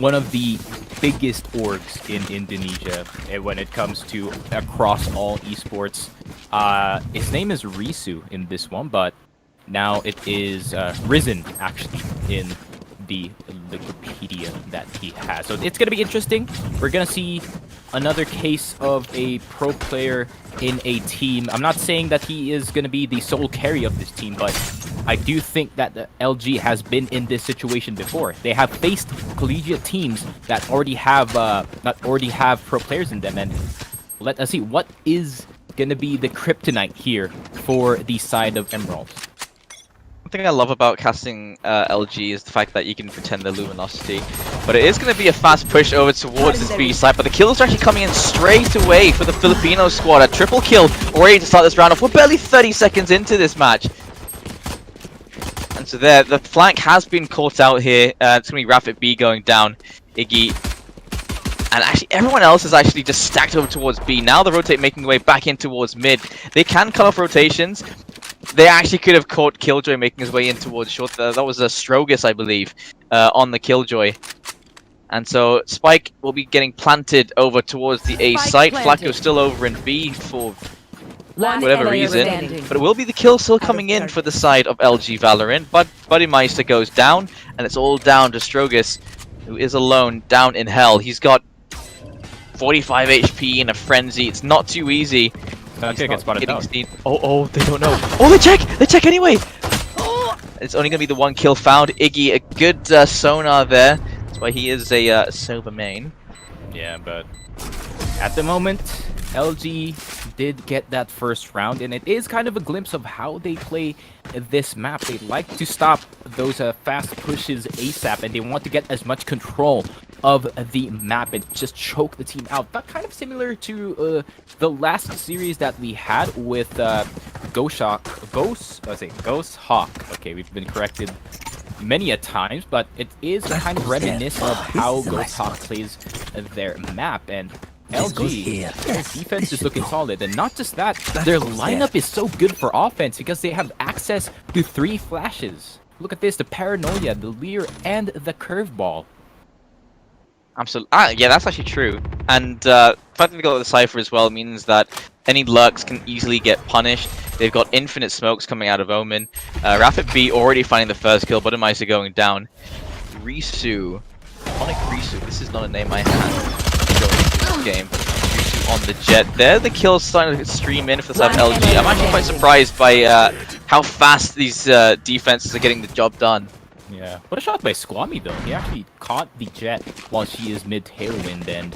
one of the biggest orgs in Indonesia when it comes to across all esports. His name is Risu in this one, but now it is Risen actually in the Wikipedia that he has. So it's gonna be interesting. We're gonna see another case of a pro player in a team. I'm not saying that he is gonna be the sole carry of this team, but I do think that the LG has been in this situation before. They have faced collegiate teams that already have pro players in them, and let us see what is gonna be the kryptonite here for the side of MRALT. One thing I love about casting LG is the fact that you can pretend the luminosity, but it is going to be a fast push over towards this B side, but the kills are actually coming in straight away for the Filipino squad. A triple kill already to start this round off. We're barely 30 seconds into this match. And so there, the flank has been caught out here. It's going to be Rapid B going down, Iggy. And actually everyone else is actually just stacked over towards B. Now the rotate making their way back in towards mid. They can cut off rotations. They actually could have caught Killjoy making his way in towards short. That was a Strogus, I believe, on the Killjoy. And so Spike will be getting planted over towards the A site. Flacco's still over in B for whatever reason. But it will be the kill still coming in for the side of LG Valorant. But Buddy Meister goes down, and it's all down to Strogus, who is alone down in hell. He's got 45 HP in a frenzy. It's not too easy. Okay, get spotted out. Oh, they don't know. Oh, they check anyway. It's only gonna be the one kill found. Iggy, a good sonar there. That's why he is a sober main. Yeah, but at the moment, LG did get that first round, and it is kind of a glimpse of how they play this map. They like to stop those fast pushes ASAP, and they want to get as much control of the map and just choke the team out. That kind of similar to the last series that we had with Ghost Hawk. Okay, we've been corrected many a times, but it is kind of reminiscent of how Ghost Hawk plays their map. And LG, their defense is looking solid, and not just that, their lineup is so good for offense because they have access to 3 flashes. Look at this, the Paranoia, the Leer, and the Curveball. Absolutely. Yeah, that's actually true. And the fact that they got the Cypher as well means that any lurks can easily get punished. They've got infinite smokes coming out of Omen. Rapid B already finding the first kill, but Meister going down. Risu. Onic Risu. This is not a name I had going into this game. Risu on the jet there. The kills starting to stream in for the side of LG. I'm actually quite surprised by how fast these defenses are getting the job done. Yeah, what a shot by Squammy though. He actually caught the jet while she is mid tailwind, and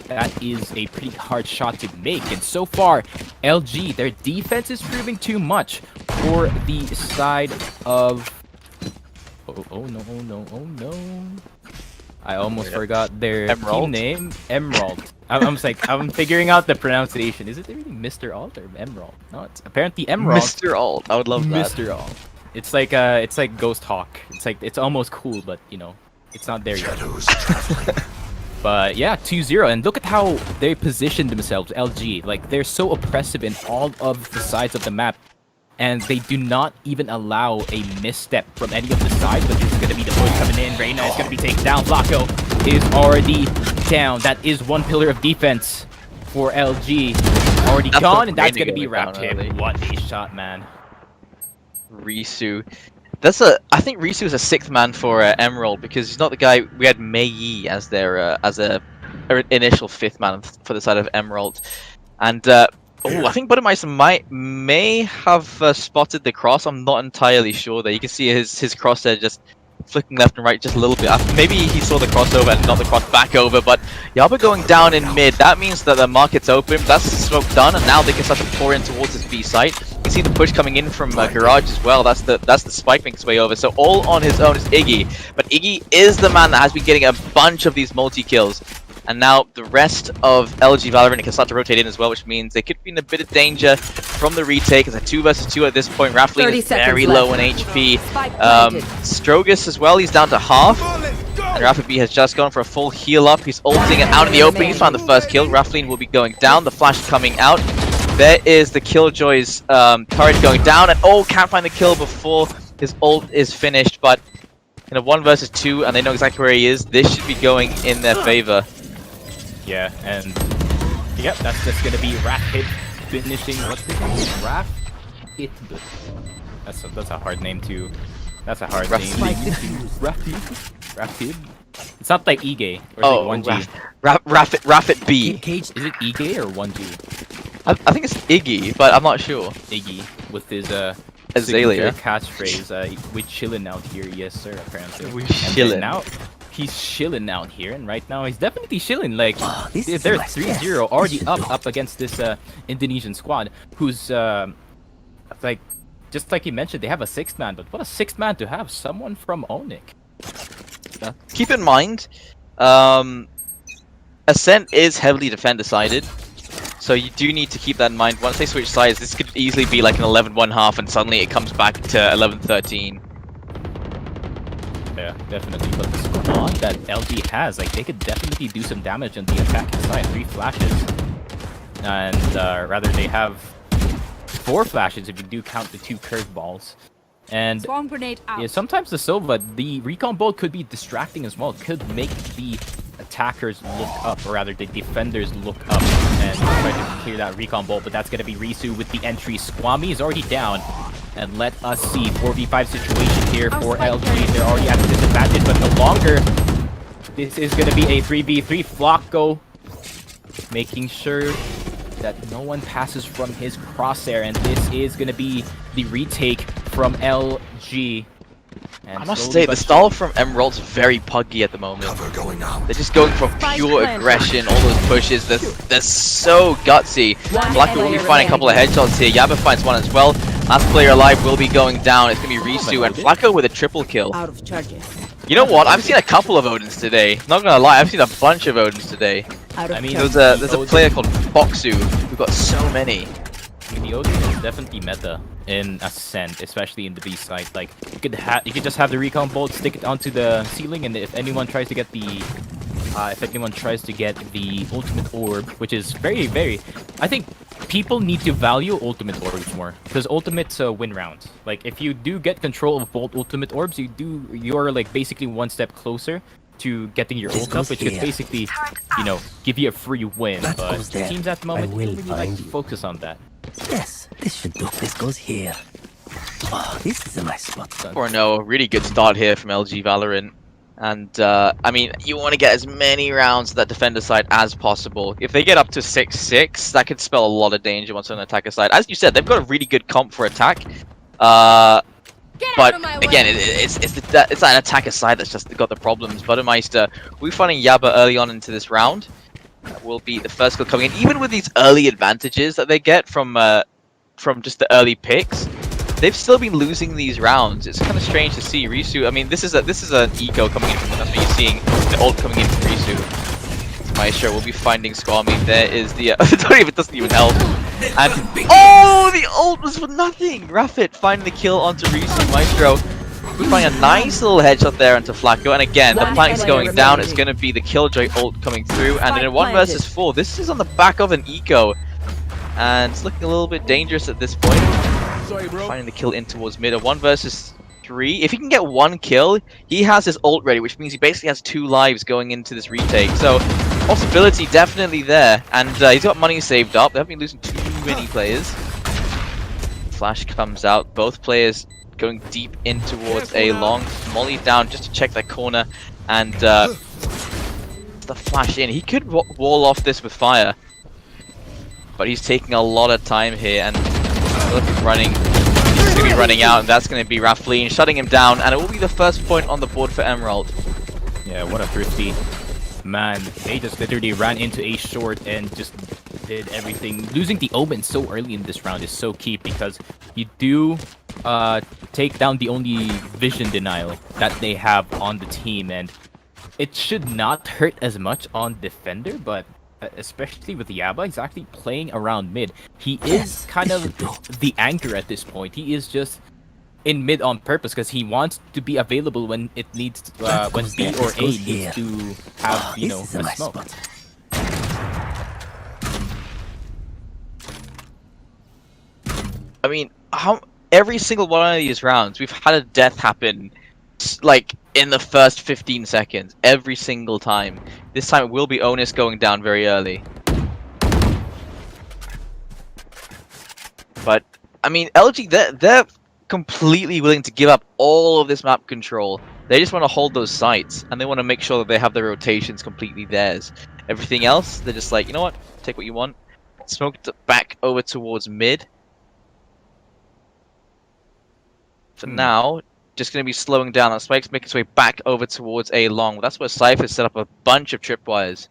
that is a pretty hard shot to make. And so far, LG, their defense is proving too much for the side of... Oh no. I almost forgot their team name. MRALT. I'm figuring out the pronunciation. Is it really Mr. Alt or MRALT? No, it's apparently MRALT. Mr. Alt. I would love that. Mr. Alt. It's like Ghost Hawk. It's almost cool, but you know, it's not there yet. But yeah, 2-0, and look at how they position themselves, LG. Like, they're so oppressive in all of the sides of the map, and they do not even allow a misstep from any of the sides. But this is gonna be the push coming in. Reyna is gonna be taken down. Flacco is already down. That is one pillar of defense for LG. Already gone, and that's gonna be wrapped him. What a shot, man. Risu. I think Risu is a 6th man for Emerald, because he's not the guy. We had Mei Yi as their initial 5th man for the side of Emerald, and I think Budweiser may have spotted the cross. I'm not entirely sure. There you can see his crosshair just flicking left and right just a little bit. Maybe he saw the crossover and not the cross back over, but Yaba going down in mid. That means that the market's open. That's the smoke done, and now they can start to pour in towards this B site. You can see the push coming in from Garage as well. That's the Spike making its way over. So all on his own is Iggy, but Iggy is the man that has been getting a bunch of these multi-kills. And now the rest of LG Valorant can start to rotate in as well, which means they could be in a bit of danger from the retake. It's a 2 versus 2 at this point. Raffling is very low on HP. Strogus as well, he's down to half. And Rapid B has just gone for a full heal up. He's ulting it out in the open. He's found the first kill. Raffling will be going down. The flash coming out. There is the Killjoy's turret going down. And can't find the kill before his ult is finished. But in a 1 versus 2, and they know exactly where he is. This should be going in their favor. Yeah, and yep, that's just gonna be Rapid finishing. What's his name? Rapid. That's a hard name too. That's a hard name. Rapid. It's not like Ige or is it 1G. Rapid B. Is it Ige or 1G? I think it's Iggy, but I'm not sure. Iggy with his Azalea signature catchphrase. We chillin' out here, yes sir. Apparently. We And chillin'. then now he's chilling out here, and right now he's definitely chilling. Like this they're is a nice 3-0 pass. already This should up against this Indonesian squad, who's like just like he mentioned, they have a 6th man. But what a 6th man to have! Someone from Onyx. Keep in mind, Ascent is heavily defender-sided, so you do need to keep that in mind. Once they switch sides, this could easily be like an 11-1 and suddenly it comes back to 11-13. Yeah, definitely. But the squad that LG has, like, they could definitely do some damage on the attacking side. 3 flashes, and rather they have 4 flashes if you do count the 2 curveballs. And Swarm grenade out. yeah, sometimes the Sova, the recon bolt could be distracting as well. It could make the attackers look up, or rather the defenders look up and try to clear that recon bolt. But that's going to be Risu with the entry. Squammy is already down. And let us see, 4v5 situation here for LG. They're already at a disadvantage, but no longer. This is going to be a 3v3. Flocko making sure that no one passes from his crosshair, and this is going to be the retake from LG. And I must slowly say, but the style from MRALT's very puggy at the moment. They're just going for pure aggression, all those pushes, they're so gutsy. Lucky will be finding a couple of headshots here. Yaba finds one as well. Last player alive will be going down. It's going to be Risu and Flacco with a triple kill. Out of charges. You know what? I've seen a couple of Odins today. Not gonna lie, I've seen a bunch of Odins today. Out of I mean, charges. There's a player called Boxu who got so many. I mean, the Odin is definitely meta in Ascent, especially in the B side. Like you could just have the recon bolt, stick it onto the ceiling, and if anyone tries to get the ultimate orb, which is very, I think people need to value ultimate orbs more, because ultimates win rounds. Like if you do get control of both ultimate orbs, you're like basically one step closer to getting your ult up, which could basically, you know, give you a free win. That But goes there. teams at the I moment will don't really like find to you. focus on that. Yes, this should do. This goes here. Oh, this is a nice spot. 4-0, really good start here from LG Valorant. And, I mean, you want to get as many rounds to that defender side as possible. If they get up to 6-6, that could spell a lot of danger once on the attacker side. As you said, they've got a really good comp for attack. But, again, it's that attacker side that's just got the problems. Buttermeister, we're finding Yaba early on into this round. That will be the first kill coming in. Even with these early advantages that they get from just the early picks, they've still been losing these rounds. It's kind of strange to see Risu. I mean, this is an eco coming in from them. That's what you're seeing. The ult coming in from Risu. Maestro will be finding Squammy. There is the it doesn't even help. And oh, the ult was for nothing. Raffit finding the kill onto Risu. Maestro. We're finding a nice little headshot there onto Flacco, and again, the plank's going down. It's going to be the Killjoy ult coming through, and in a 1 versus 4, this is on the back of an eco, and it's looking a little bit dangerous at this point. Finding the kill in towards mid. A 1 versus 3. If he can get 1 kill, he has his ult ready, which means he basically has 2 lives going into this retake. So, possibility definitely there, and he's got money saved up. They haven't been losing too many players. Flash comes out. Both players going deep in towards a long molly down just to check that corner, and the flash in. He could wall off this with fire, but he's taking a lot of time here, and look, he's running. He's going to be running out, and that's going to be Rafleen shutting him down, and it will be the first point on the board for Emerald. Yeah, what a thrifty man. They just literally ran into a short and just did everything. Losing the Omen so early in this round is so key, because you do take down the only vision denial that they have on the team, and it should not hurt as much on defender, but especially with Yaba, he's actually playing around mid. He is kind of the anchor at this point. He is just in mid on purpose because he wants to be available when it needs when B or A needs to have, you know, a smoke. I mean, every single one of these rounds, we've had a death happen like in the first 15 seconds every single time. This time it will be Onus going down very early. But I mean, LG, they're completely willing to give up all of this map control. They just want to hold those sites, and they want to make sure that they have their rotations completely theirs. Everything else, they're just like, you know what, take what you want. Smoked back over towards mid. For now, just going to be slowing down. That Spike's making his way back over towards A long. That's where Cypher set up a bunch of tripwires.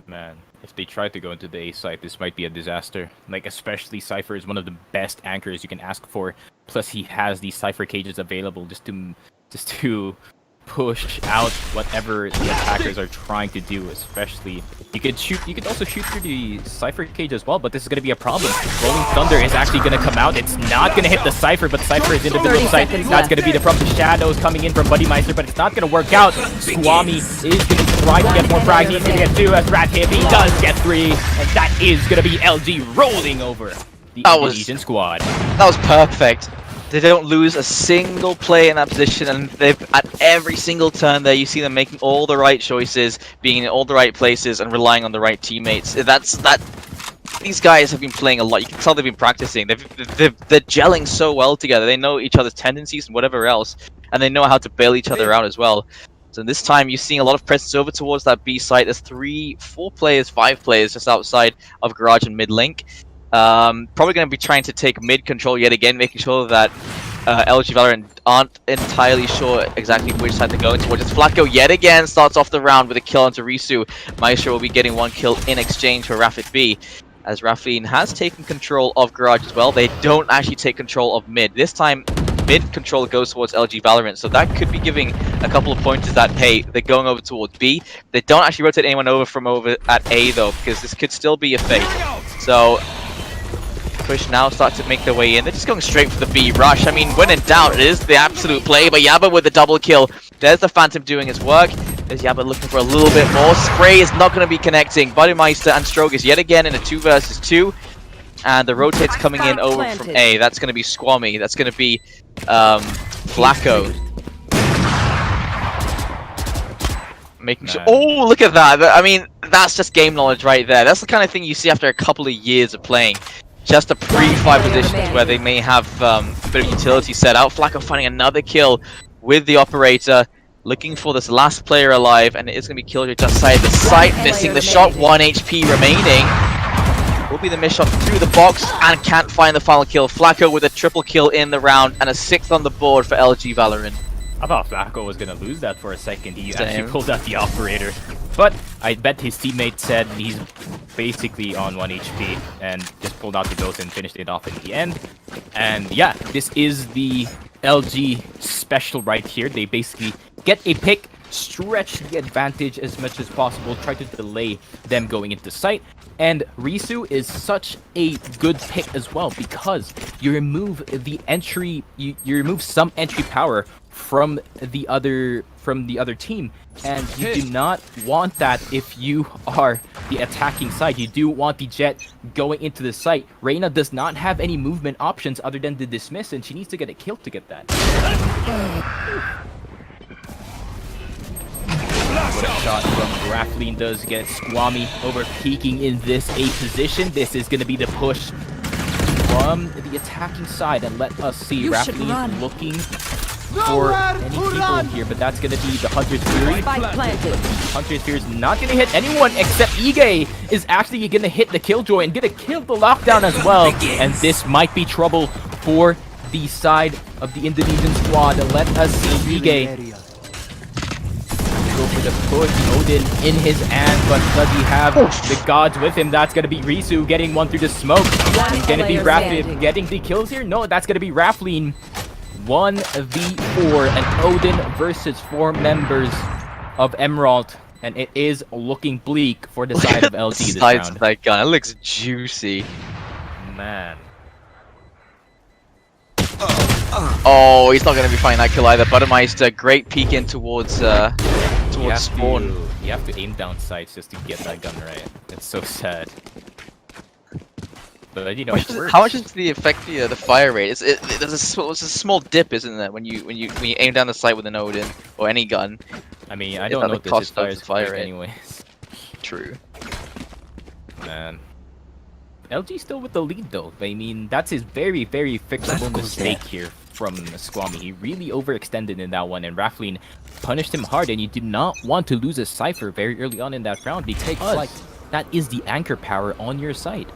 Man, if they try to go into the A site, this might be a disaster. Like, especially Cypher is one of the best anchors you can ask for. Plus, he has these Cypher cages available just to push out whatever the attackers are trying to do. Especially, you could also shoot through the Cypher cage as well. But this is gonna be a problem. Rolling Thunder is actually gonna come out. It's not gonna hit the Cypher, but Cypher is in the middle of the site. That's gonna be the problem. The shadows coming in from Buddymeister, but it's not gonna work out. Swami is gonna try to get more frags. He's gonna get 2 as Rat hit. He does get 3, and that is gonna be LG rolling over the Indonesian squad. That was perfect. They don't lose a single play in that position, and they've at every single turn there you see them making all the right choices, being in all the right places, and relying on the right teammates. These guys have been playing a lot. You can tell they've been practicing. They're gelling so well together. They know each other's tendencies and whatever else, and they know how to bail each other out as well. So this time you're seeing a lot of presence over towards that B site. There's 3, 4 players, 5 players just outside of Garage and mid link. Probably going to be trying to take mid control yet again, making sure that LG Valorant aren't entirely sure exactly which side they're going towards. It's Flacco yet again starts off the round with a kill onto Risu. Maestro will be getting 1 kill in exchange for Rafit B, as Raflin has taken control of Garage as well. They don't actually take control of mid. This time, mid control goes towards LG Valorant, so that could be giving a couple of pointers that, hey, they're going over towards B. They don't actually rotate anyone over from over at A, though, because this could still be a fake. So push now start to make their way in. They're just going straight for the B rush. I mean, when in doubt, it is the absolute play, but Yaba with the double kill. There's the Phantom doing his work. There's Yaba looking for a little bit more. Spray is not going to be connecting. Buddymeister and Strogus yet again in a 2 versus 2. And the rotate's coming in over from A. That's going to be Squammy. That's going to be Flacco. Making sure. Oh, look at that. I mean, that's just game knowledge right there. That's the kind of thing you see after a couple of years of playing. Just a pre-fight positions where they may have a bit of utility set out. Flacco finding another kill with the operator, looking for this last player alive, and it is going to be Killjoy just side the site, missing the shot. 1 HP remaining. Will be the miss shot through the box and can't find the final kill. Flacco with a triple kill in the round and a 6th on the board for LG Valorant. I thought Flacco was gonna lose that for a second. He actually pulled out the operator. But I bet his teammate said he's basically on 1 HP and just pulled out the ghost and finished it off at the end. And yeah, this is the LG special right here. They basically get a pick, stretch the advantage as much as possible, try to delay them going into site. And Risu is such a good pick as well because you remove the entry, you remove some entry power from the other team, and you do not want that if you are the attacking side. You do want the Jet going into the site. Reina does not have any movement options other than the dismiss, and she needs to get a kill to get that. What a shot from Raflin does get Squammy over peeking in this A position. This is going to be the push from the attacking side, and let us see Raflin looking for any people here, but that's going to be the Hunter's Fury. Hunter's Fury is not going to hit anyone except Ige is actually going to hit the Killjoy and going to kill the lockdown as well. And this might be trouble for the side of the Indonesian squad. Let us see Ige go for the push. Odin in his hand, but does he have the gods with him? That's going to be Risu getting 1 through the smoke. It's going to be Raflin getting the kills here. No, that's going to be Raflin. 1v4 and Odin versus 4 members of MRALT, and it is looking bleak for the side of LG this round. That gun, it looks juicy. Man. Oh, he's not going to be finding that kill either. Buttermeister, great peek in towards spawn. You have to aim down sights just to get that gun right. It's so sad. But you know, it works. How much does the affect the fire rate? There's it's a small dip, isn't there, when you aim down the sight with an Odin or any gun? I mean, I Is don't that know the this cost is of fire the fire rate? anyways. True. Man. LG still with the lead though. I mean, that's his very, very fixable mistake here from Squammy. He really overextended in that one, and Raffline punished him hard, and you did not want to lose a Cypher very early on in that round because like that is the anchor power on your side.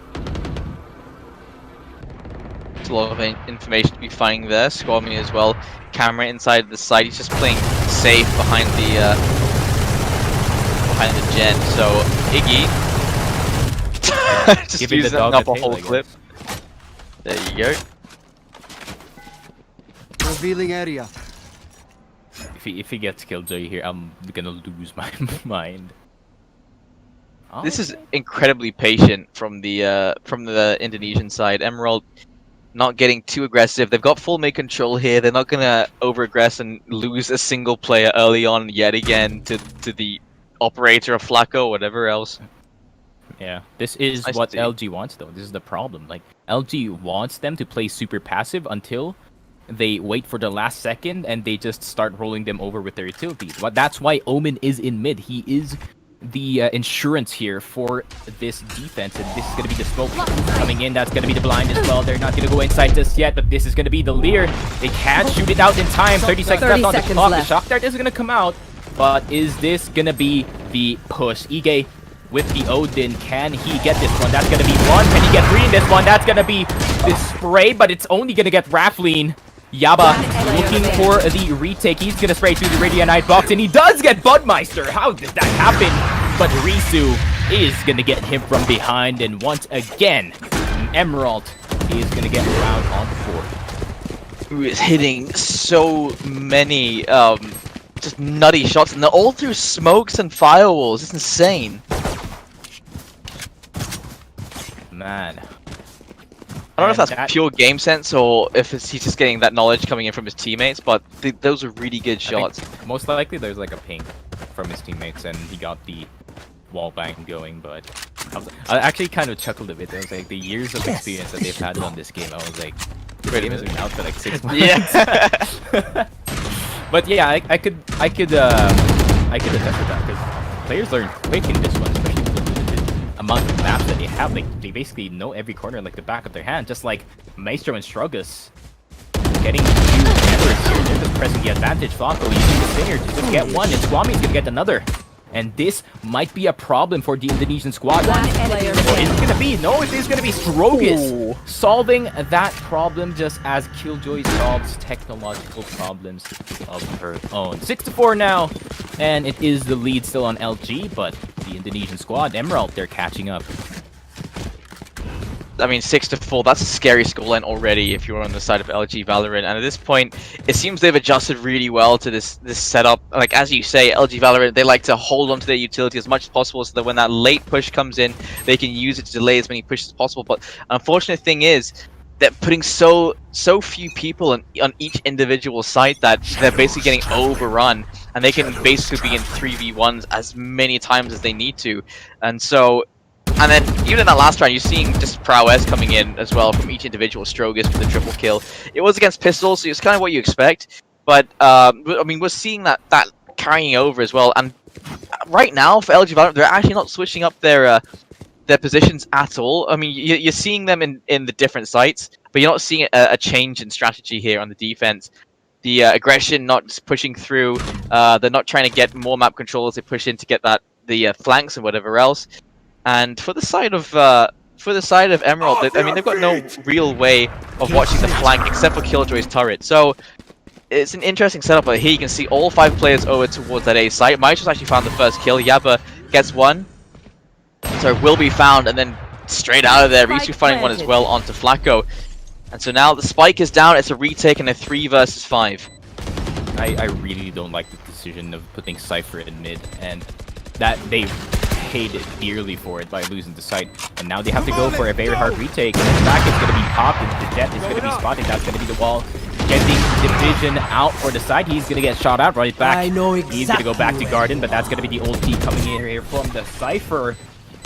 There's a lot of information to be finding there. Squammy as well. Camera inside the side. He's just playing safe behind the gen. So Iggy just Giving the using dog up a a tail, whole I clip. guess. There you go. Revealing area. If he gets Killjoy here, I'm gonna lose my mind. This is incredibly patient from the Indonesian side. MRALT not getting too aggressive. They've got full mid control here. They're not gonna over-aggress and lose a single player early on yet again to the operator of Flacco or whatever else. Yeah, this is nice what to see. LG wants though. This is the problem. Like LG wants them to play super passive until they wait for the last second and they just start rolling them over with their utilities. But that's why Omen is in mid. He is the insurance here for this defense, and this is going to be the smoke coming in. That's going to be the blind as well. They're not going to go inside just yet, but this is going to be the leer. They can't shoot it out in time. 30 seconds left on the clock. The shock dart is going to come out, but is this going to be the push? Ige with the Odin, can he get this one? That's going to be one. Can he get three in this one? That's going to be the spray, but it's only going to get Raffline. Yaba looking for the retake. He's going to spray through the Radianite box, and he does get Budmeister. How did that happen? But Risu is going to get him from behind, and once again, MRALT is going to get around on the board. Who is hitting so many just nutty shots, and they're all through smokes and firewalls. It's insane. Man. I don't know if that's pure game sense or if he's just getting that knowledge coming in from his teammates, but those are really good shots. Most likely there's like a ping from his teammates and he got the wall bang going, but I actually kind of chuckled a bit. I was like, the years of experience that they've had on this game, I was like, this game has been out for like 6 months. Yeah. But yeah, I could attest to that because players learn quick in this one, especially with the amount of maps that they have. Like they basically know every corner like the back of their hand, just like Maestro and Strugus. Getting a few errors here, they're just pressing the advantage. Flacco using the stinger to just get one, and Squammy's gonna get another. And this might be a problem for the Indonesian squad. Or is it gonna be? No, it is gonna be Strugus solving that problem just as Killjoy solves technological problems of her own. 6-4 now, and it is the lead still on LG, but the Indonesian squad, MRALT, they're catching up. I mean, 6-4, that's a scary scoreline already if you're on the side of LG Valorant. And at this point, it seems they've adjusted really well to this setup. Like, as you say, LG Valorant, they like to hold onto their utility as much as possible so that when that late push comes in, they can use it to delay as many pushes as possible. But unfortunate thing is, they're putting so few people on each individual site that they're basically getting overrun. And they can basically be in 3v1s as many times as they need to. And so... And then, even in that last round, you're seeing just prowess coming in as well from each individual. Strogus with the triple kill. It was against pistols, so it's kind of what you expect. But, I mean, we're seeing that carrying over as well. And right now, for LG Valorant, they're actually not switching up their positions at all. I mean, you're seeing them in the different sites, but you're not seeing a change in strategy here on the defense. The aggression not just pushing through. They're not trying to get more map control as they push in to get the flanks and whatever else. And for the side of MRALT, I mean, they've got no real way of watching the flank except for Killjoy's turret. So it's an interesting setup. But here you can see all 5 players over towards that A site. Maestro's actually found the first kill. Yaba gets one. So will be found, and then straight out of there, Risu finding one as well onto Flacco. And so now the spike is down. It's a retake and a 3 versus 5. I really don't like the decision of putting Cypher in mid, and that they paid dearly for it by losing the site. And now they have to go for a very hard retake. And the back is going to be popped, and the jet is going to be spotted. That's going to be the wall. Getting Division out for the side. He's going to get shot out right back. I know exactly He's going to go back to Garden, but that's going to be the ulti coming in here from the Cypher.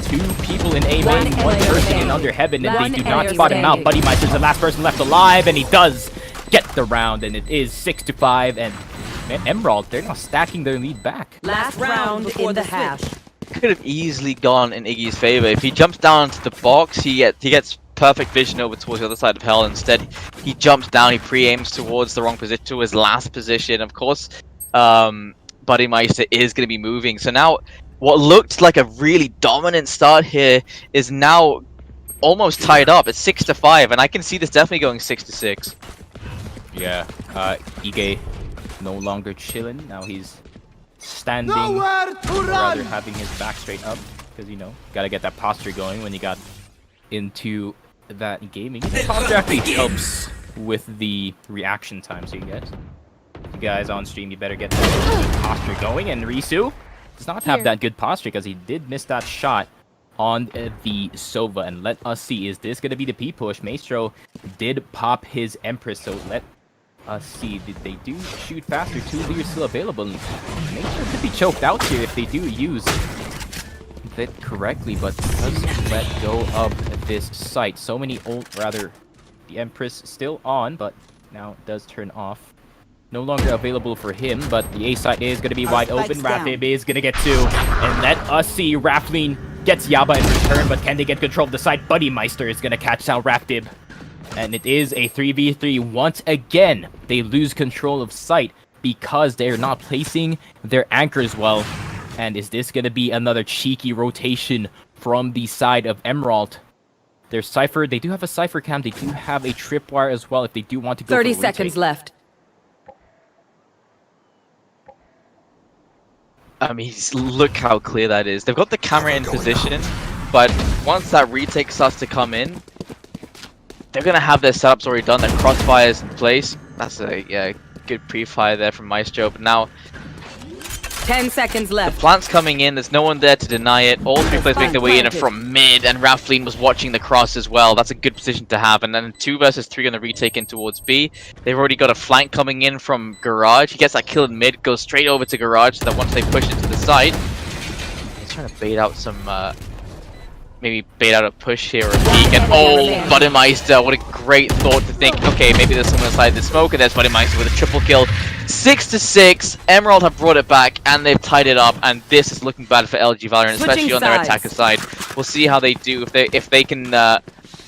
two people in A One main, one player person in standing. under heaven, and One they do not player spot him out. standing. Buddy Meister's the last person left alive, and he does get the round, and it is 6-5. And man, MRALT, they're now stacking their lead back. Last round in the hash. Could have easily gone in Iggy's favor. If he jumps down into the box, he gets perfect vision over towards the other side of hell. Instead, he jumps down, he pre-aims towards the wrong position, to his last position. Of course, Buddy Meister is going to be moving. So now, what looked like a really dominant start here is now almost tied up. It's 6-5, and I can see this definitely going 6-6. Yeah, Ige no longer chilling. Now he's standing, or rather having his back straight up, because, you know, gotta get that posture going when you got into that gaming. The posture actually helps with the reaction time, so you guys on stream, you better get that posture going. And Risu does not have that good posture because he did miss that shot on the Sova. And let us see, is this going to be the P-push? Maestro did pop his Empress, so let us see. They do shoot faster. 2 leaders still available. Maestro could be choked out here if they do use it correctly, but does let go of this site. So many the Empress still on, but now it does turn off. No longer available for him, but the A site is going to be wide open. Raptib is going to get 2. And let us see, Raffleen gets Yaba in return, but can they get control of the site? Buddy Meister is going to catch down Raptib. And it is a 3v3 once again. They lose control of site because they're not placing their anchors well. And is this going to be another cheeky rotation from the side of MRALT? Their Cypher, they do have a Cypher cam. They do have a tripwire as well if they do want to go 30 for a seconds retake. left. I mean, look how clear that is. They've got the camera in position, but once that retake starts to come in, they're going to have their setups already done, their crossfires in place. That's a good pre-fire there from Maestro, but now 10 seconds the left. plant's coming in, there's no one there to deny it. All 3 players make their way in from mid, and Raffleen was watching the cross as well. That's a good position to have. And then 2 versus 3 on the retake in towards B. They've already got a flank coming in from Garage. He gets that kill in mid, goes straight over to Garage, so that once they push into the side, he's trying to bait out some, maybe bait out a push here or a peek. And oh, Buddenmeister, what a great thought to think, okay, maybe there's someone inside the smoke, and there's Buddenmeister with a triple kill. 6-6, MRALT have brought it back, and they've tied it up, and this is looking bad for LG Valorant, especially on their attacker side. We'll see how they do, if they can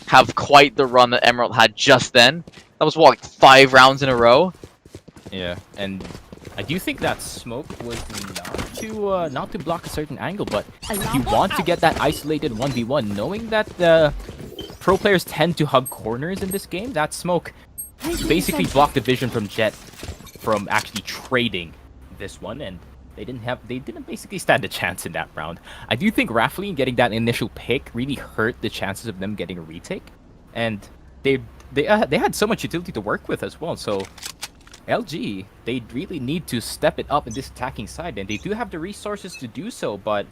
have quite the run that MRALT had just then. That was, what, like 5 rounds in a row? Yeah, and I do think that smoke was not to block a certain angle, but if you want to get that isolated 1v1, knowing that the pro players tend to hug corners in this game, that smoke basically blocked the vision from Jet from actually trading this one, and they didn't basically stand a chance in that round. I do think Raffleen getting that initial pick really hurt the chances of them getting a retake, and they had so much utility to work with as well. So LG, they really need to step it up in this attacking side, and they do have the resources to do so, but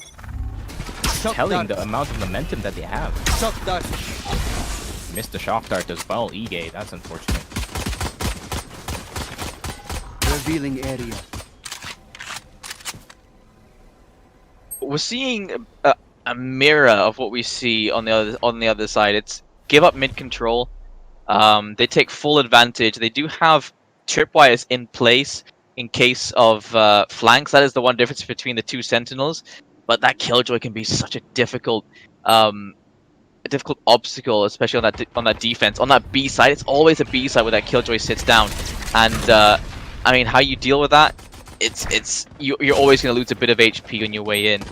it's telling the amount of momentum that they have. Shock dart. Missed the shock dart as well, Ige, that's unfortunate. Revealing area. We're seeing a mirror of what we see on the other side. It's give up mid control. They take full advantage. They do have tripwires in place in case of flanks. That is the one difference between the 2 sentinels. But that killjoy can be such a difficult obstacle, especially on that defense. On that B side, it's always a B side where that killjoy sits down, and I mean, how you deal with that? You're always going to lose a bit of HP on your way in.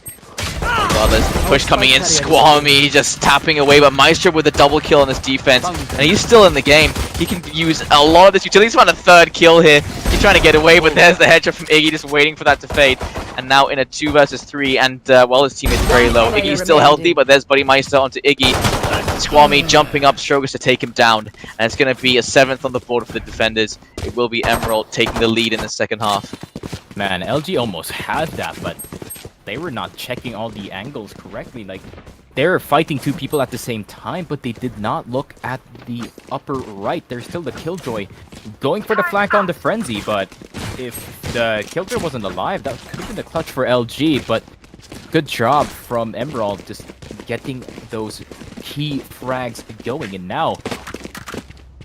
Well, there's the push coming in, Squammy just tapping away, but Maestro with a double kill on this defense, and he's still in the game. He can use a lot of this utility. He's found a 3rd kill here. He's trying to get away, but there's the headshot from Iggy, just waiting for that to fade. And now in a 2 versus 3, and well, his teammate's very low. Iggy's still healthy, but there's Buddy Meister onto Iggy. Squammy jumping up, Strogus to take him down, and it's going to be a 7th on the board for the defenders. It will be MRALT taking the lead in the second half. Man, LG almost had that, but they were not checking all the angles correctly. Like, they were fighting 2 people at the same time, but they did not look at the upper right. There's still the Killjoy going for the flank on the Frenzy, but if the Killjoy wasn't alive, that could have been the clutch for LG, but good job from Emerald just getting those key frags going, and now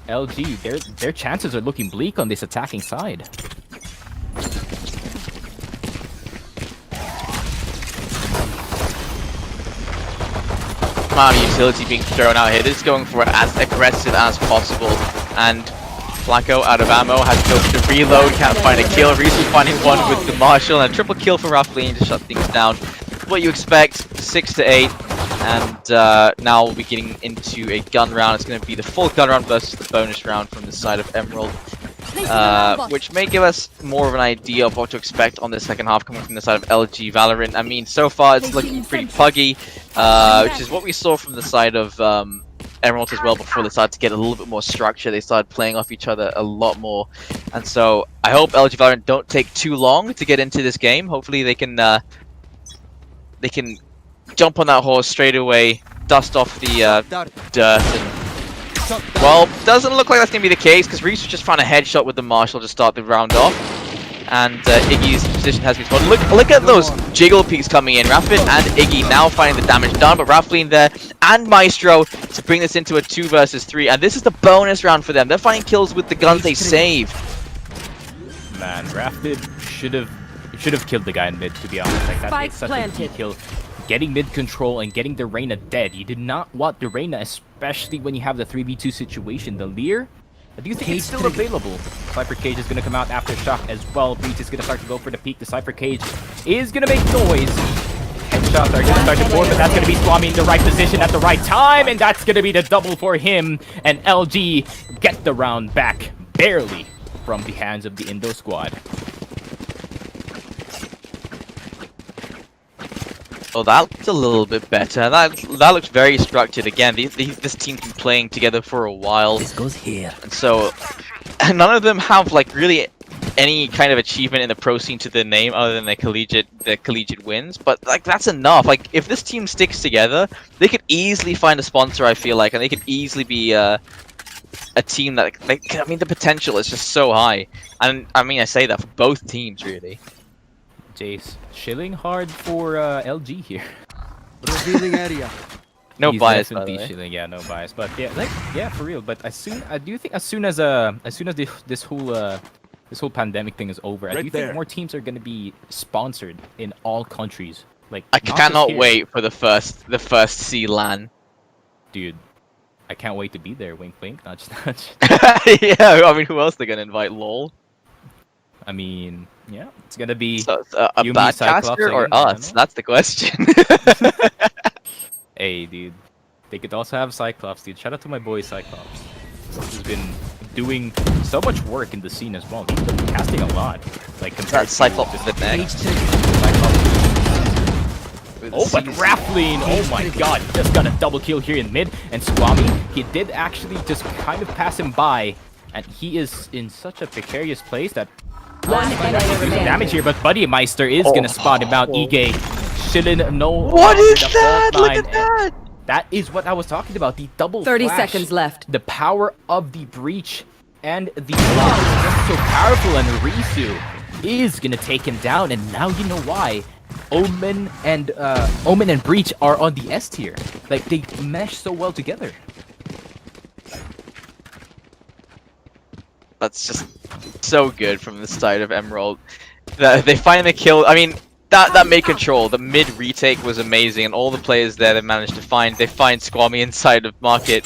LG, their chances are looking bleak on this attacking side. Amount of utility being thrown out here. This is going for it as aggressive as possible, and Flacco out of ammo, has to go for the reload, can't find a kill. Risu finding one with the Marshall, and a triple kill for Raffleen to shut things down. What you expect, 6 to 8, and now we'll be getting into a gun round. It's going to be the full gun round versus the bonus round from the side of Emerald, which may give us more of an idea of what to expect on the second half coming from the side of LG Valorant. I mean, so far it's looking pretty puggy, which is what we saw from the side of Emerald as well before they started to get a little bit more structure. They started playing off each other a lot more, and so I hope LG Valorant don't take too long to get into this game. Hopefully they can jump on that horse straight away, dust off the dirt, and well, doesn't look like that's gonna be the case because Reese just found a headshot with the Marshall to start the round off. And Iggy's position has been spotted. Look at those jiggle peaks coming in. Raffin and Iggy now finding the damage done, but Raffleen there and Maestro to bring this into a 2 versus 3. And this is the bonus round for them. They're finding kills with the guns they saved. Man, Raffin should have killed the guy in mid, to be honest. Like that is such a key kill. Getting mid control and getting the Reyna dead. You did not want the Reyna, especially when you have the 3v2 situation. The Lear, I do think it's still available. Cypher Cage is going to come out after shock as well. Breach is going to start to go for the peak. The Cypher Cage is going to make noise. Headshots are going to start to pour, but that's going to be Swami in the right position at the right time, and that's going to be the double for him. And LG get the round back, barely, from the hands of the Indo squad. Oh, that looks a little bit better. That looks very structured. Again, this team's been playing together for a while. This goes here. And so, none of them have like really any kind of achievement in the pro scene to their name other than their collegiate wins. But like that's enough. Like if this team sticks together, they could easily find a sponsor. I feel like, and they could easily be a team that I mean, the potential is just so high. And I mean, I say that for both teams really. Jace, shilling hard for LG here. Revealing area. No He's bias, by the definitely way. shilling, yeah, no bias. But yeah, for real. But I do think as soon as this whole pandemic thing is over, I do think more teams are gonna be sponsored in all countries. Like I not just cannot here. wait for the first C LAN. Dude. I can't wait to be there. Wink, wink, nudge, nudge. Yeah, I mean, who else are they gonna invite? LOL. I mean, yeah, it's gonna be So, a Yumi, bad Cyclops caster or again, I don't us? know. That's the question. Hey, dude. They could also have Cyclops, dude. Shout out to my boy Cyclops. He's been doing so much work in the scene as well. He's been casting a lot. Like compared That's Cyclops to the next. Oh, but Raffleen, oh my god, he just got a double kill here in mid. And Swami, he did actually just kind of pass him by. And he is in such a precarious place that One enemy remaining. damage here. But Buddy Meister is gonna spot him out. Ige, Shilin, no. What longer is the that? fault Look line. at that! That is what I was talking about. The double 30 flash. seconds left. The power of the breach and the block is just so powerful, and Risu is gonna take him down. And now you know why. Omen and Breach are on the S tier. Like they mesh so well together. That's just so good from the side of Emerald. That they find the kill. I mean, that mid control, the mid retake was amazing, and all the players there they managed to find. They find Squammy inside of Market,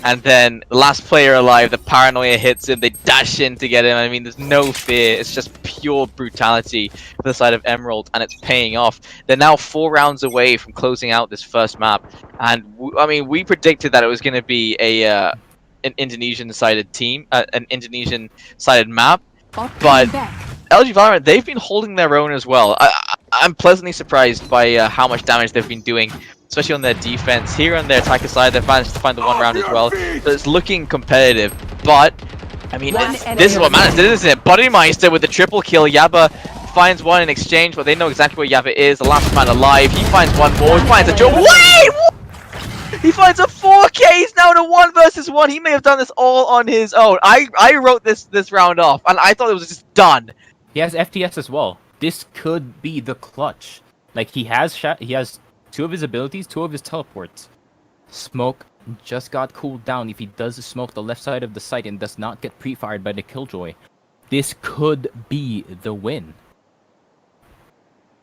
and then the last player alive, the paranoia hits him. They dash in to get him. I mean, there's no fear. It's just pure brutality for the side of Emerald, and it's paying off. They're now 4 rounds away from closing out this first map, and I mean, we predicted that it was going to be an Indonesian-sided team, an Indonesian-sided map, but LG Valorant, they've been holding their own as well. I'm pleasantly surprised by how much damage they've been doing, especially on their defense. Here on their attacker side, they've managed to find the 1 round as well, so it's looking competitive, but, I mean, this is what matters, isn't it? Bodymeister with the triple kill. Yaba finds one in exchange, but they know exactly where Yaba is, the last man alive. He finds one more, he finds a jump. Wait! He finds a 4K, he's now in a 1 versus 1. He may have done this all on his own. I wrote this round off, and I thought it was just done. He has FTS as well. This could be the clutch. Like he has Two of his abilities, two of his teleports. Smoke just got cooled down. If he does smoke the left side of the site and does not get pre-fired by the Killjoy, this could be the win.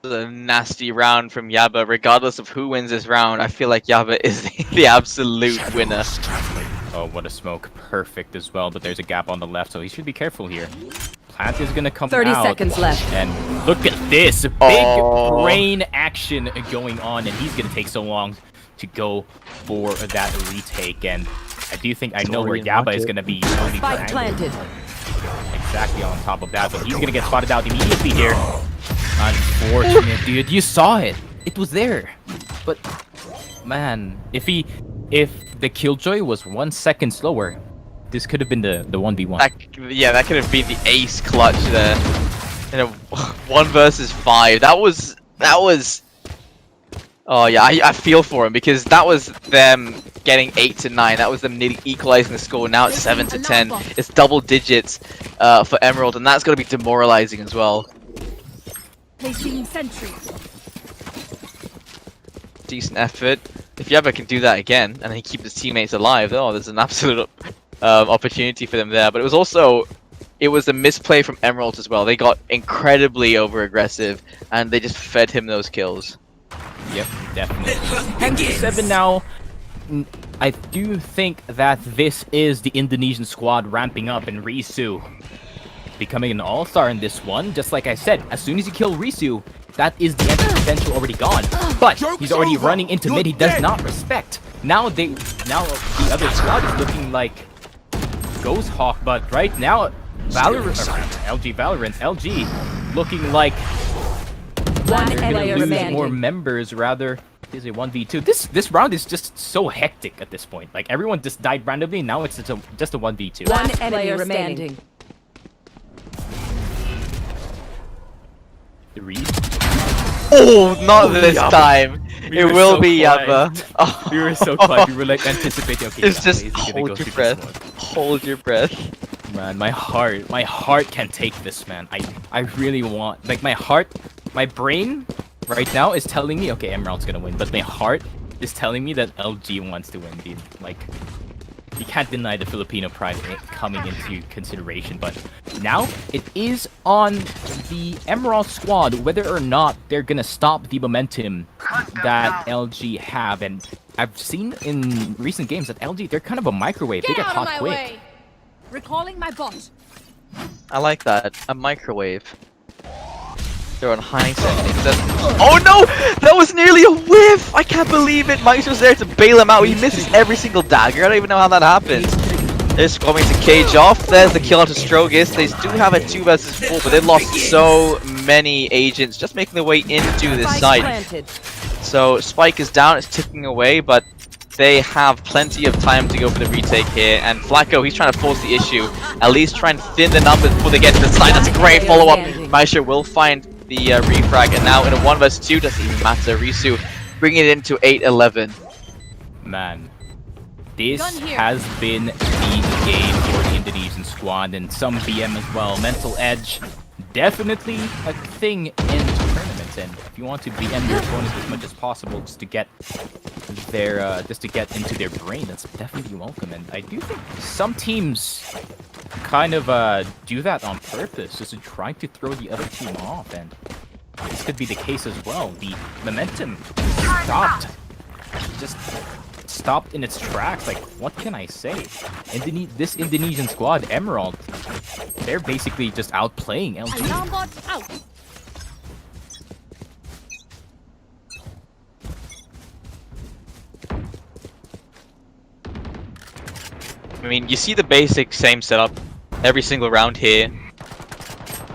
A nasty round from Yaba. Regardless of who wins this round, I feel like Yaba is the absolute winner. Oh, what a smoke. Perfect as well, but there's a gap on the left, so he should be careful here. Plant is gonna come 30 out. seconds left. And look at this. Big brain action going on, and he's gonna take so long to go for that retake. And I do think I know where Yaba is gonna be. Spike planted. Exactly on top of that, but he's gonna get spotted out immediately here. Unfortunate, dude. You saw it. It was there. But man, if the Killjoy was 1 second slower, this could have been the 1v1. That could have been the ace clutch there. In a 1 versus 5. That was. Oh yeah, I feel for him because that was them getting 8 to 9. That was them nearly equalizing the score. Now it's 7 to 10. It's double digits for Emerald, and that's going to be demoralizing as well. Placing sentry. Decent effort. If Yaba can do that again and he keeps his teammates alive, oh, there's an absolute opportunity for them there. But it was a misplay from Emerald as well. They got incredibly over aggressive and they just fed him those kills. Yep, definitely. 10-7 now. I do think that this is the Indonesian squad ramping up, and Risu becoming an all-star in this one. Just like I said, as soon as you kill Risu, that is the entry potential already gone. But he's already running into mid. He does not respect. Now the other squad is looking like Ghost Hawk, but right now LG looking like One they're gonna player lose remaining. more members rather. It is a 1v2. This round is just so hectic at this point. Like everyone just died randomly. Now it's just a 1v2. One enemy remaining. Oh, not this time. It will be Yaba. Oh. We were so quiet. We were like anticipating. Okay, It's Yaba just is gonna hold go your through breath. this one. Hold your breath. Man, my heart can't take this, man. I really want, like, my brain right now is telling me, okay, Emerald's gonna win, but my heart is telling me that LG wants to win, dude. Like, you can't deny the Filipino pride coming into consideration, but now it is on the Emerald squad whether or not they're gonna stop the momentum that LG have. And I've seen in recent games that LG, they're kind of a microwave. They get hot quick. Recalling my bot. I like that. A microwave. They're on high settings. Oh no! That was nearly a whiff! I can't believe it! Mike's was there to bail him out. He misses every single dagger. I don't even know how that happened. They're just going to cage off. There's the kill onto Strogus. They do have a 2 versus 4, but they've lost so many agents just making their way into this site. So Spike is down. It's ticking away, but they have plenty of time to go for the retake here. And Flacco, he's trying to force the issue. At least try and thin the numbers before they get to the side. That's a great follow-up. Maisha will find the refrag, and now in a 1 vs 2 doesn't even matter. Risu bringing it into 8-11. Man, this has been the game for the Indonesian squad, and some BM as well. Mental edge, definitely a thing in tournaments, and if you want to BM your opponents as much as possible just to get into their brain, that's definitely welcome. And I do think some teams kind of do that on purpose, just to try to throw the other team off, and this could be the case as well. The momentum stopped in its tracks. Like, what can I say? This Indonesian squad, Emerald, they're basically just outplaying LG. Alarm bot out. I mean, you see the basic same setup every single round here,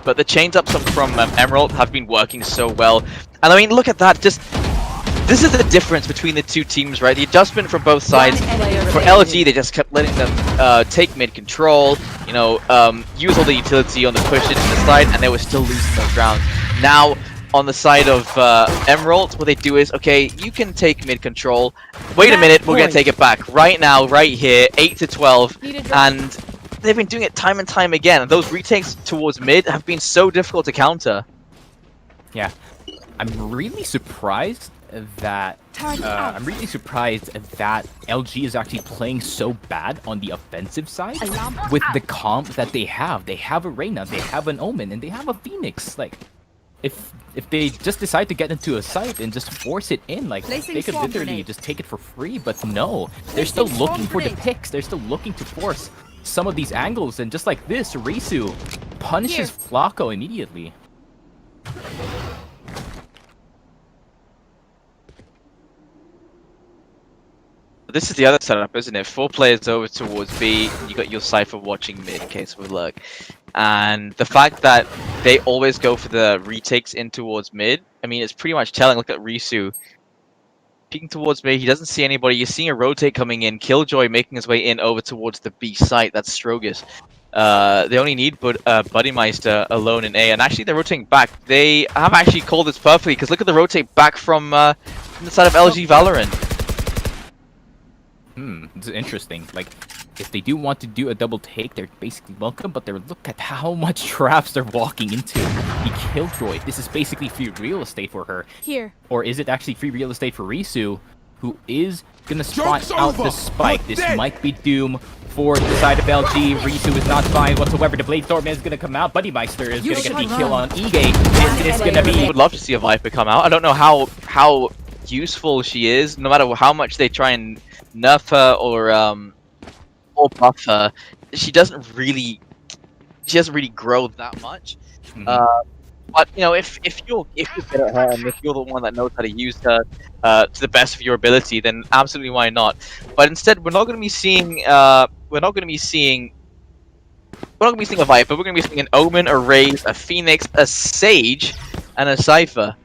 but the chains ups from Emerald have been working so well. And I mean, look at that. Just this is the difference between the two teams, right? The adjustment from both sides. For LG, they just kept letting them take mid control, you know, use all the utility on the push into the side, and they were still losing those rounds. Now, on the side of Emerald, what they do is, okay, you can take mid control. Wait a minute, we're gonna take it back right now, right here, 8-12, and they've been doing it time and time again. And those retakes towards mid have been so difficult to counter. Yeah, I'm really surprised that Turret out. I'm really surprised that LG is actually playing so bad on the offensive side Alarm with the comp that they have. They have a Reyna, they have an Omen, and they have a Phoenix. Like, if they just decide to get into a site and just force it in, like, Placing they could swarm literally grenade. just take it for free. But no, they're still Placing swarm looking for the grenade. picks. They're still looking to force some of these angles, and just like this, Risu punishes Flacco immediately. This is the other setup, isn't it? 4 players over towards B, you got your Cypher watching mid in case of luck. And the fact that they always go for the retakes in towards mid, I mean, it's pretty much telling. Look at Risu. Peeking towards mid, he doesn't see anybody. You're seeing a rotate coming in. Killjoy making his way in over towards the B site. That's Strogus. They only need Buddymeister alone in A. And actually, they're rotating back. They have actually called this perfectly, because look at the rotate back from the side of LG Valorant. It's interesting. Like, if they do want to do a double take, they're basically welcome, but look at how much traps they're walking into. The Killjoy, this is basically free real estate for her. Here. Or is it actually free real estate for Risu, who is gonna spot out the spike? This might be doom for the side of LG. Risu is not fine whatsoever. The Blade Storm is gonna come out. Buddymeister is gonna get the kill on Ige. This is gonna I be... would love to see a Viper come out. I don't know how useful she is, no matter how much they try and nerf her or buff her. She doesn't really grow that much. But you know, if you're good at her and if you're the one that knows how to use her to the best of your ability, then absolutely why not? But instead, we're not going to be seeing a Viper. We're going to be seeing an Omen, a Raze, a Phoenix, a Sage, and a Cypher.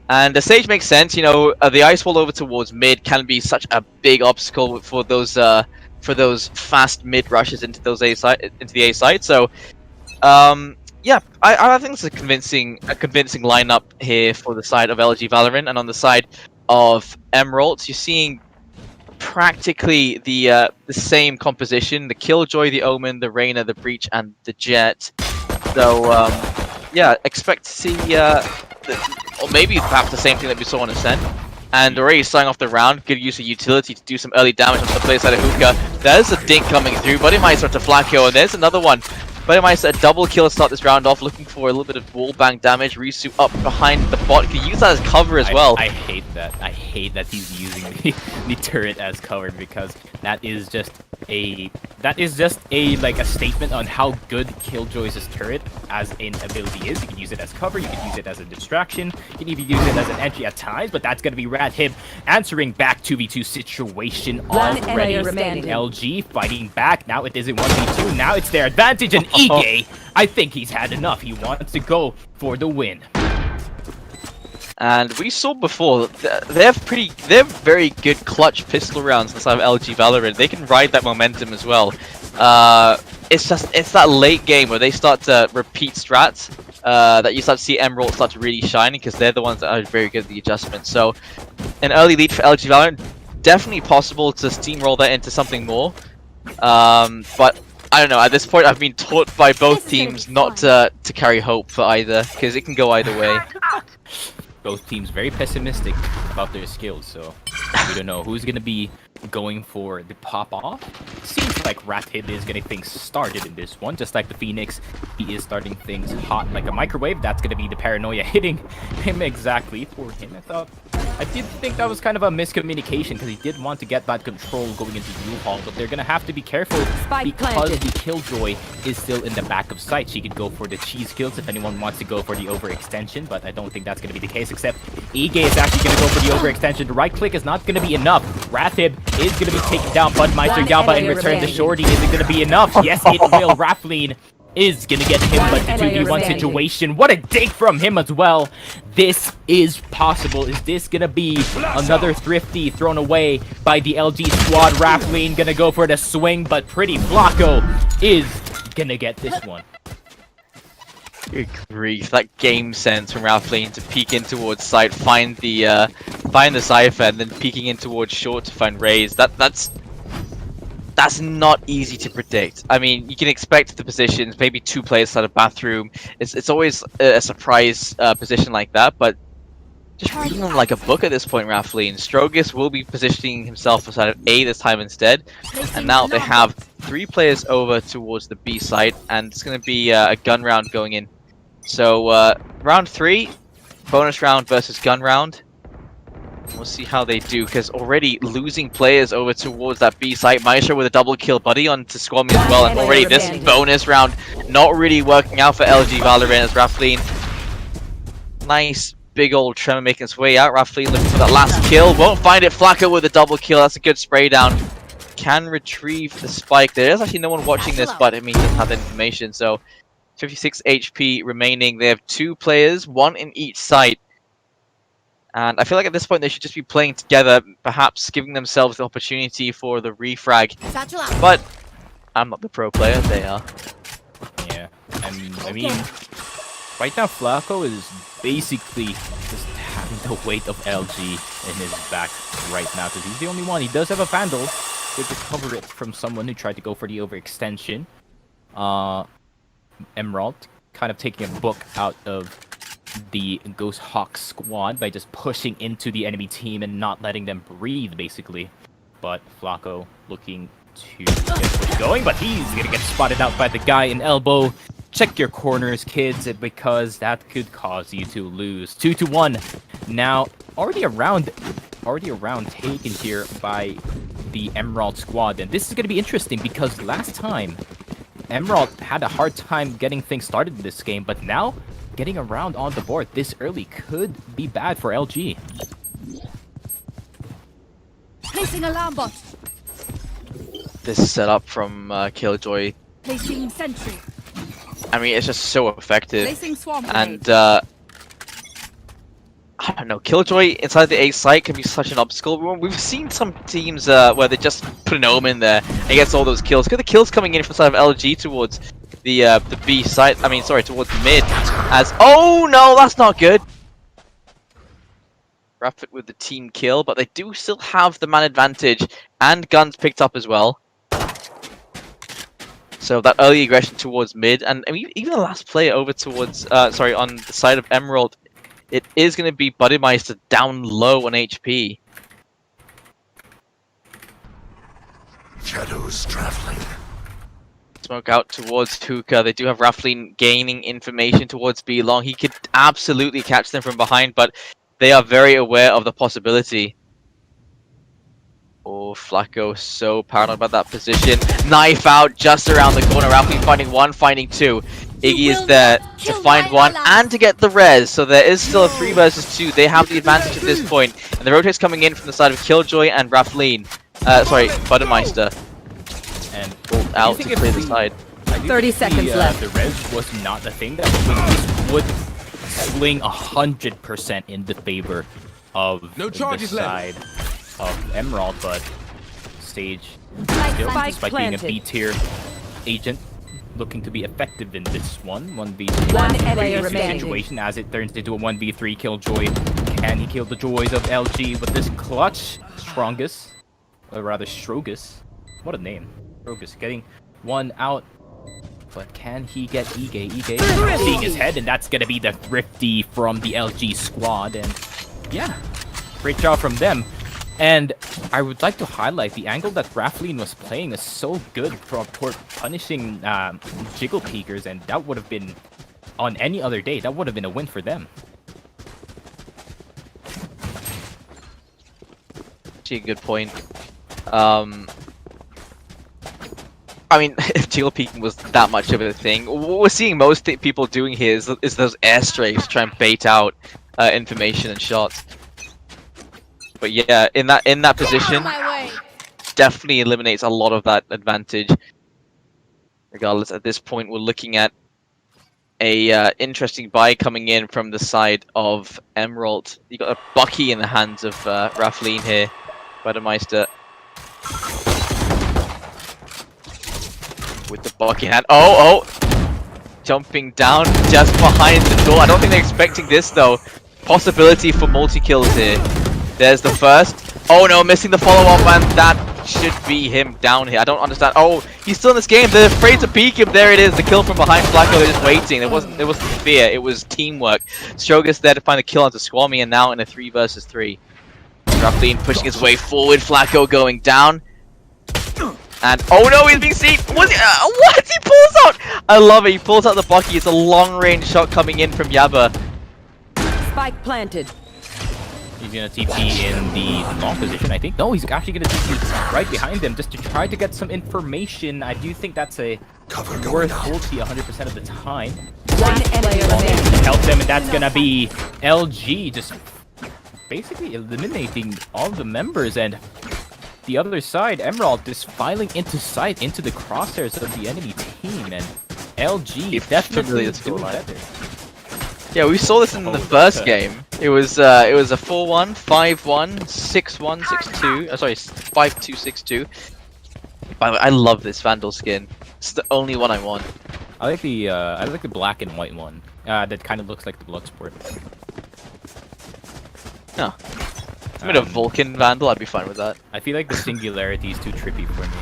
And the Sage makes sense. You know, the ice wall over towards mid can be such a big obstacle for those fast mid rushes into the A side. So, yeah, I think it's a convincing lineup here for the side of LG Valorant, and on the side of MRALT, you're seeing practically the same composition: the Killjoy, the Omen, the Reyna, the Breach, and the Jet. So, yeah, expect to see or maybe perhaps the same thing that we saw on Ascent. And already starting off the round, good use of utility to do some early damage onto the play side of Hookah. There's a dink coming through. Buddymeister to Flacco, and there's another one. Buddymeister, a double kill to start this round off, looking for a little bit of wall bang damage. Risu up behind the bot. Could use that as cover as well. I hate that. I hate that he's using the turret as cover, because that is just a like a statement on how good Killjoy's turret as an ability is. You can use it as cover, you can use it as a distraction, you can even use it as an entry at times, but that's gonna be Radhib answering back 2v2 situation already. LG fighting back. Now it isn't 1v2, now it's their advantage, and Ige, I think he's had enough. He wants to go for the win. And we saw before, they're very good clutch pistol rounds inside of LG Valorant. They can ride that momentum as well. It's that late game where they start to repeat strats that you start to see MRALT start to really shine, because they're the ones that are very good at the adjustment. So an early lead for LG Valorant, definitely possible to steamroll that into something more. But I don't know, at this point I've been taught by both teams not to carry hope for either, because it can go either way. Both teams very pessimistic about their skills, so we don't know who's going to be going for the pop-off. Seems like Radhib is getting things started in this one, just like the Phoenix. He is starting things hot like a microwave. That's going to be the paranoia hitting him exactly for him. I did think that was kind of a miscommunication, because he did want to get that control going into U-Haul, but they're going to have to be careful because the Killjoy is still in the back of sight. She could go for the cheese kills if anyone wants to go for the overextension, but I don't think that's going to be the case, except Ige is actually going to go for the overextension. The right click is not going to be enough. Radhib is going to be taken down. Buddymeister down, but in return, the shorty isn't going to be enough. Yes, it will. Raffleen is going to get him, but the 2v1 situation. What a dig from him as well. This is possible. Is this going to be another thrifty thrown away by the LG squad? Raffleen going to go for the swing, but Pretty Flacco is going to get this one. Good grief, that game sense from Raffleen to peek in towards site, find the Cypher, and then peeking in towards short to find Raze. That's not easy to predict. I mean, you can expect the positions, maybe 2 players out of bathroom. It's always a surprise position like that, but just reading them like a book at this point, Rafleen. Strogus will be positioning himself beside of A this time instead. And now they have 3 players over towards the B site, and it's going to be a gun round going in. So round 3, bonus round versus gun round. We'll see how they do, because already losing players over towards that B site. Maestro with a double kill, buddy onto Squammy as well, and already this bonus round not really working out for LG Valorant as Rafleen. Nice big old tremor making its way out. Rafleen looking for that last kill, won't find it. Flacco with a double kill, that's a good spray down. Can retrieve the spike. There is actually no one watching this, but I mean, he doesn't have the information, so 56 HP remaining. They have 2 players, 1 in each site. And I feel like at this point they should just be playing together, perhaps giving themselves the opportunity for the refrag. But I'm not the pro player, they are. Yeah, I mean, right now Flacco is basically just having the weight of LG in his back right now, because he's the only one. He does have a Vandal. Could recover it from someone who tried to go for the overextension. MRALT kind of taking a book out of the Ghost Hawk squad by just pushing into the enemy team and not letting them breathe, basically. But Flacco looking to get push going, but he's gonna get spotted out by the guy in elbow. Check your corners, kids, because that could cause you to lose. 2-1. Now, already a round taken here by the Emerald squad, and this is gonna be interesting because last time Emerald had a hard time getting things started in this game, but now getting a round on the board this early could be bad for LG. Placing alarm bot. This setup from Killjoy, Placing sentry. I mean, it's just so effective. Placing swarm And grenade. I don't know, Killjoy inside the A site can be such an obstacle. We've seen some teams where they just put an Omen there and gets all those kills. Look at the kills coming in from the side of LG towards the B site. I mean, sorry, towards mid. As oh no, that's not good. Rapid with the team kill, but they do still have the man advantage and guns picked up as well. So that early aggression towards mid, and I mean, even the last player over towards sorry, on the side of Emerald. It is going to be Buddymeister down low on HP. Shadows traveling. Smoke out towards Hookah. They do have Rafleen gaining information towards B long. He could absolutely catch them from behind, but they are very aware of the possibility. Oh, Flacco so paranoid about that position. Knife out just around the corner. Rafleen finding 1, finding 2. Iggy is there to find 1 and to get the res, so there is still a 3 versus 2. They have the advantage at this point, and the rotate's coming in from the side of Killjoy and Rafleen. Sorry, Buddermeister. And Pulled out to clear the side. 30 seconds left. The res was not the thing that would swing 100% in the favor of the side of Emerald, but Stage still, despite being a B-tier agent, looking to be effective in this one. 1v1 One enemy remaining. situation as it turns into a 1v3 Killjoy. Can he kill the joys of LG with this clutch? Strongest, or rather Strogus. What a name. Strogus getting 1 out. But can he get Ige? Ige seeing his head, and that's gonna be the Thrifty from the LG squad. And yeah, great job from them. And I would like to highlight the angle that Rafleen was playing is so good for punishing Jiggle Peekers, and that would have been, on any other day, that would have been a win for them. Actually, a good point. I mean, if Jiggle Peeking was that much of a thing, what we're seeing most people doing here is those airstrafes to try and bait out information and shots. But yeah, in that position, definitely eliminates a lot of that advantage. Regardless, at this point, we're looking at a interesting buy coming in from the side of Emerald. You got a Bucky in the hands of Rafleen here, Buddermeister. With the Bucky in hand. Oh! Jumping down just behind the door. I don't think they're expecting this though. Possibility for multi-kills here. There's the first. Oh no, missing the follow-up, and that should be him down here. I don't understand. Oh, he's still in this game. They're afraid to peek him. There it is. The kill from behind Flacco. They're just waiting. It wasn't fear. It was teamwork. Strogus there to find a kill onto Squammy, and now in a 3 versus 3. Raphael pushing his way forward. Flacco going down. And oh no, he's being seen. What? He pulls out. I love it. He pulls out the Bucky. It's a long-range shot coming in from Yaba. Spike planted. He's gonna TP in the long position, I think. No, he's actually gonna TP right behind them just to try to get some information. I do think that's a worth ulti 100% of the time. One enemy remaining. Help them, and that's gonna be LG just basically eliminating all the members, and the other side, MRALT, is filing into sight into the crosshairs of the enemy team, and LG definitely is doing better. Yeah, we saw this in the first game. It was a 4-1, 5-1, 6-1, 6-2. Sorry, 5-2, 6-2. By the way, I love this Vandal skin. It's the only one I want. I like the black and white one. That kind of looks like the Bloodsport. No. If I made a Vulcan Vandal, I'd be fine with that. I feel like the singularity is too trippy for me.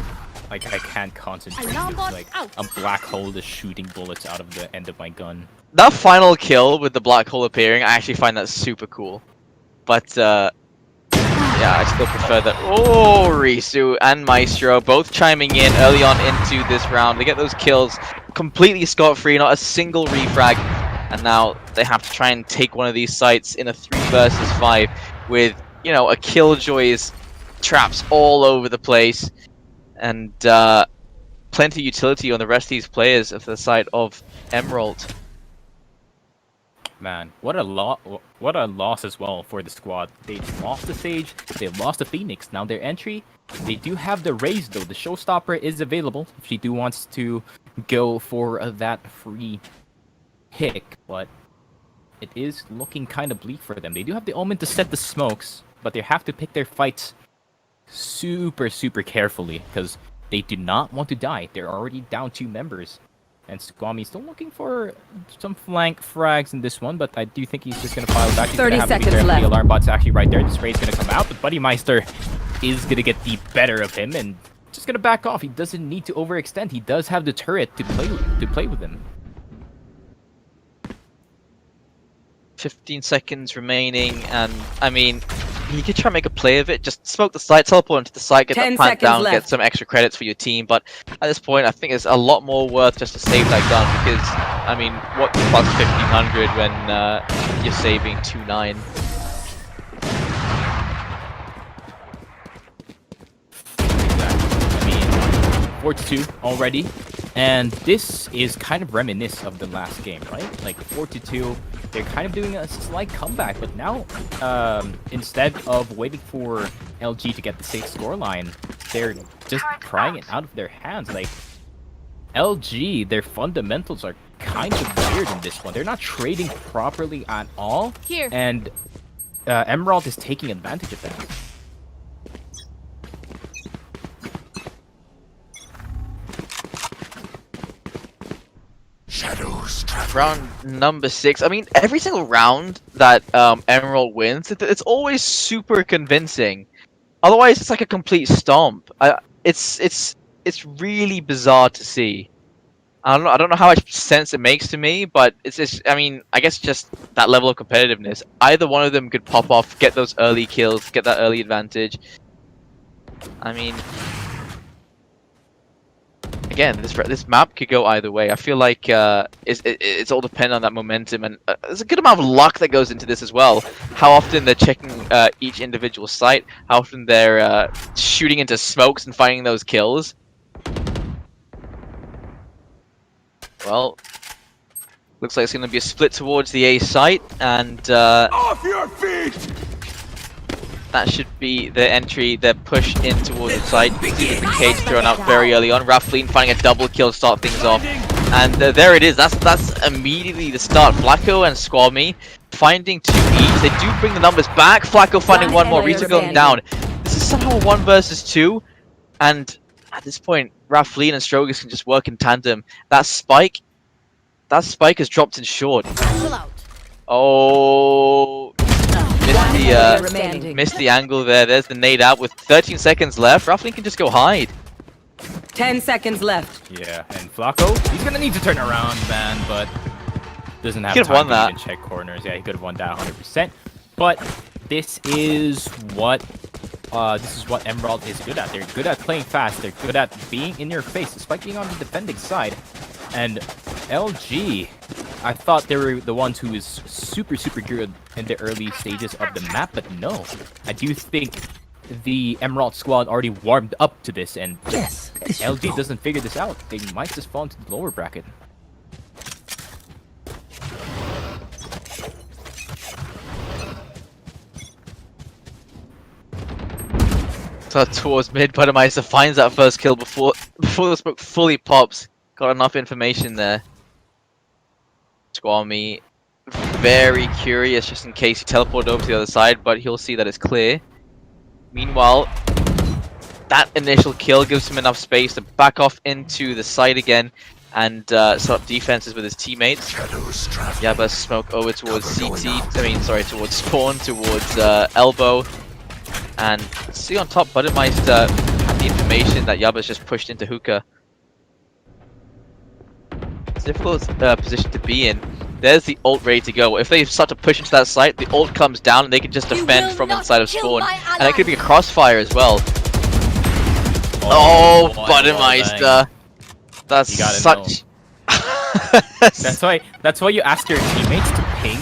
Like I can't concentrate. Alarm It's bot like out. a black hole is shooting bullets out of the end of my gun. That final kill with the black hole appearing, I actually find that super cool. But, yeah, I still prefer that. Oh, Risu and Maestro both chiming in early on into this round. They get those kills completely scot-free, not a single refrag. And now they have to try and take one of these sites in a 3 versus 5 with, you know, a Killjoy's traps all over the place. And, plenty of utility on the rest of these players of the side of MRALT. Man, what a loss as well for the squad. They lost the Sage, they lost the Phoenix. Now their entry, they do have the Raze though. The Showstopper is available if she do wants to go for that free pick, but it is looking kind of bleak for them. They do have the Omen to set the smokes, but they have to pick their fights super carefully because they do not want to die. They're already down 2 members. And Squammy still looking for some flank frags in this one, but I do think he's just going to file back. He's 30 gonna have to be seconds careful. left. The alarm bot's actually right there. The spray's going to come out, but Buddy Meister is going to get the better of him and just going to back off. He doesn't need to overextend. He does have the turret to play with him. 15 seconds remaining, and I mean, you could try and make a play of it. Just smoke the site, teleport into the site, get 10 that plant seconds down, left. get some extra credits for your team. But at this point, I think it's a lot more worth just to save that gun because, I mean, what plus 1500 when you're saving 2-9? I mean, 4-2 already. And this is kind of reminiscent of the last game, right? Like 4-2, they're kind of doing a slight comeback, but now instead of waiting for LG to get the 6th scoreline, they're just prying it out of their hands. Like LG, their fundamentals are kind of weird in this one. They're not trading properly at all, Here. and MRALT is taking advantage of that. Round number 6. I mean, every single round that Emerald wins, it's always super convincing. Otherwise, it's like a complete stomp. It's really bizarre to see. I don't know how much sense it makes to me, but it's just, I mean, I guess just that level of competitiveness. Either one of them could pop off, get those early kills, get that early advantage. I mean, again, this map could go either way. I feel like it's all dependent on that momentum, and there's a good amount of luck that goes into this as well. How often they're checking each individual site, how often they're shooting into smokes and finding those kills. Well, looks like it's going to be a split towards the A site, and Off your feet! that should be the entry, the push in towards the site. The cage thrown out very early on. Raffleen finding a double kill to start things off. And there it is. That's immediately the start. Flacco and Squammy finding 2 each. They do bring the numbers back. Flacco finding one more. Rita going down. This is somehow a 1 versus 2. And at this point, Raffleen and Strogus can just work in tandem. That spike has dropped in short. Pull out. Oh, missed missed the angle there. There's the nade out with 13 seconds left. Raffling can just go hide. 10 seconds left. Yeah, and Flacco, he's gonna need to turn around, man, but doesn't have He could've time won to that. even check corners. Yeah, he could have won that 100%. But this is what MRALT is good at. They're good at playing fast. They're good at being in your face, despite being on the defending side. And LG, I thought they were the ones who is super good in the early stages of the map, but no. I do think the MRALT squad already warmed up to this, and Yes, this should LG do. doesn't figure this out. They might just fall into the lower bracket. So towards mid, Budweiser finds that first kill before the smoke fully pops. Got enough information there. Squammy, very curious just in case he teleported over to the other side, but he'll see that it's clear. Meanwhile, that initial kill gives him enough space to back off into the side again and set up defenses with his teammates. Yaba smoke over towards towards spawn, towards elbow. And see on top, Budweiser had the information that Yaba's just pushed into hookah. It's a difficult position to be in. There's the ult ready to go. If they start to push into that site, the ult comes down and they can just defend from inside of spawn. And it could be a crossfire as well. Oh, Budweiser. That's You gotta such... That's why you ask your teammates to ping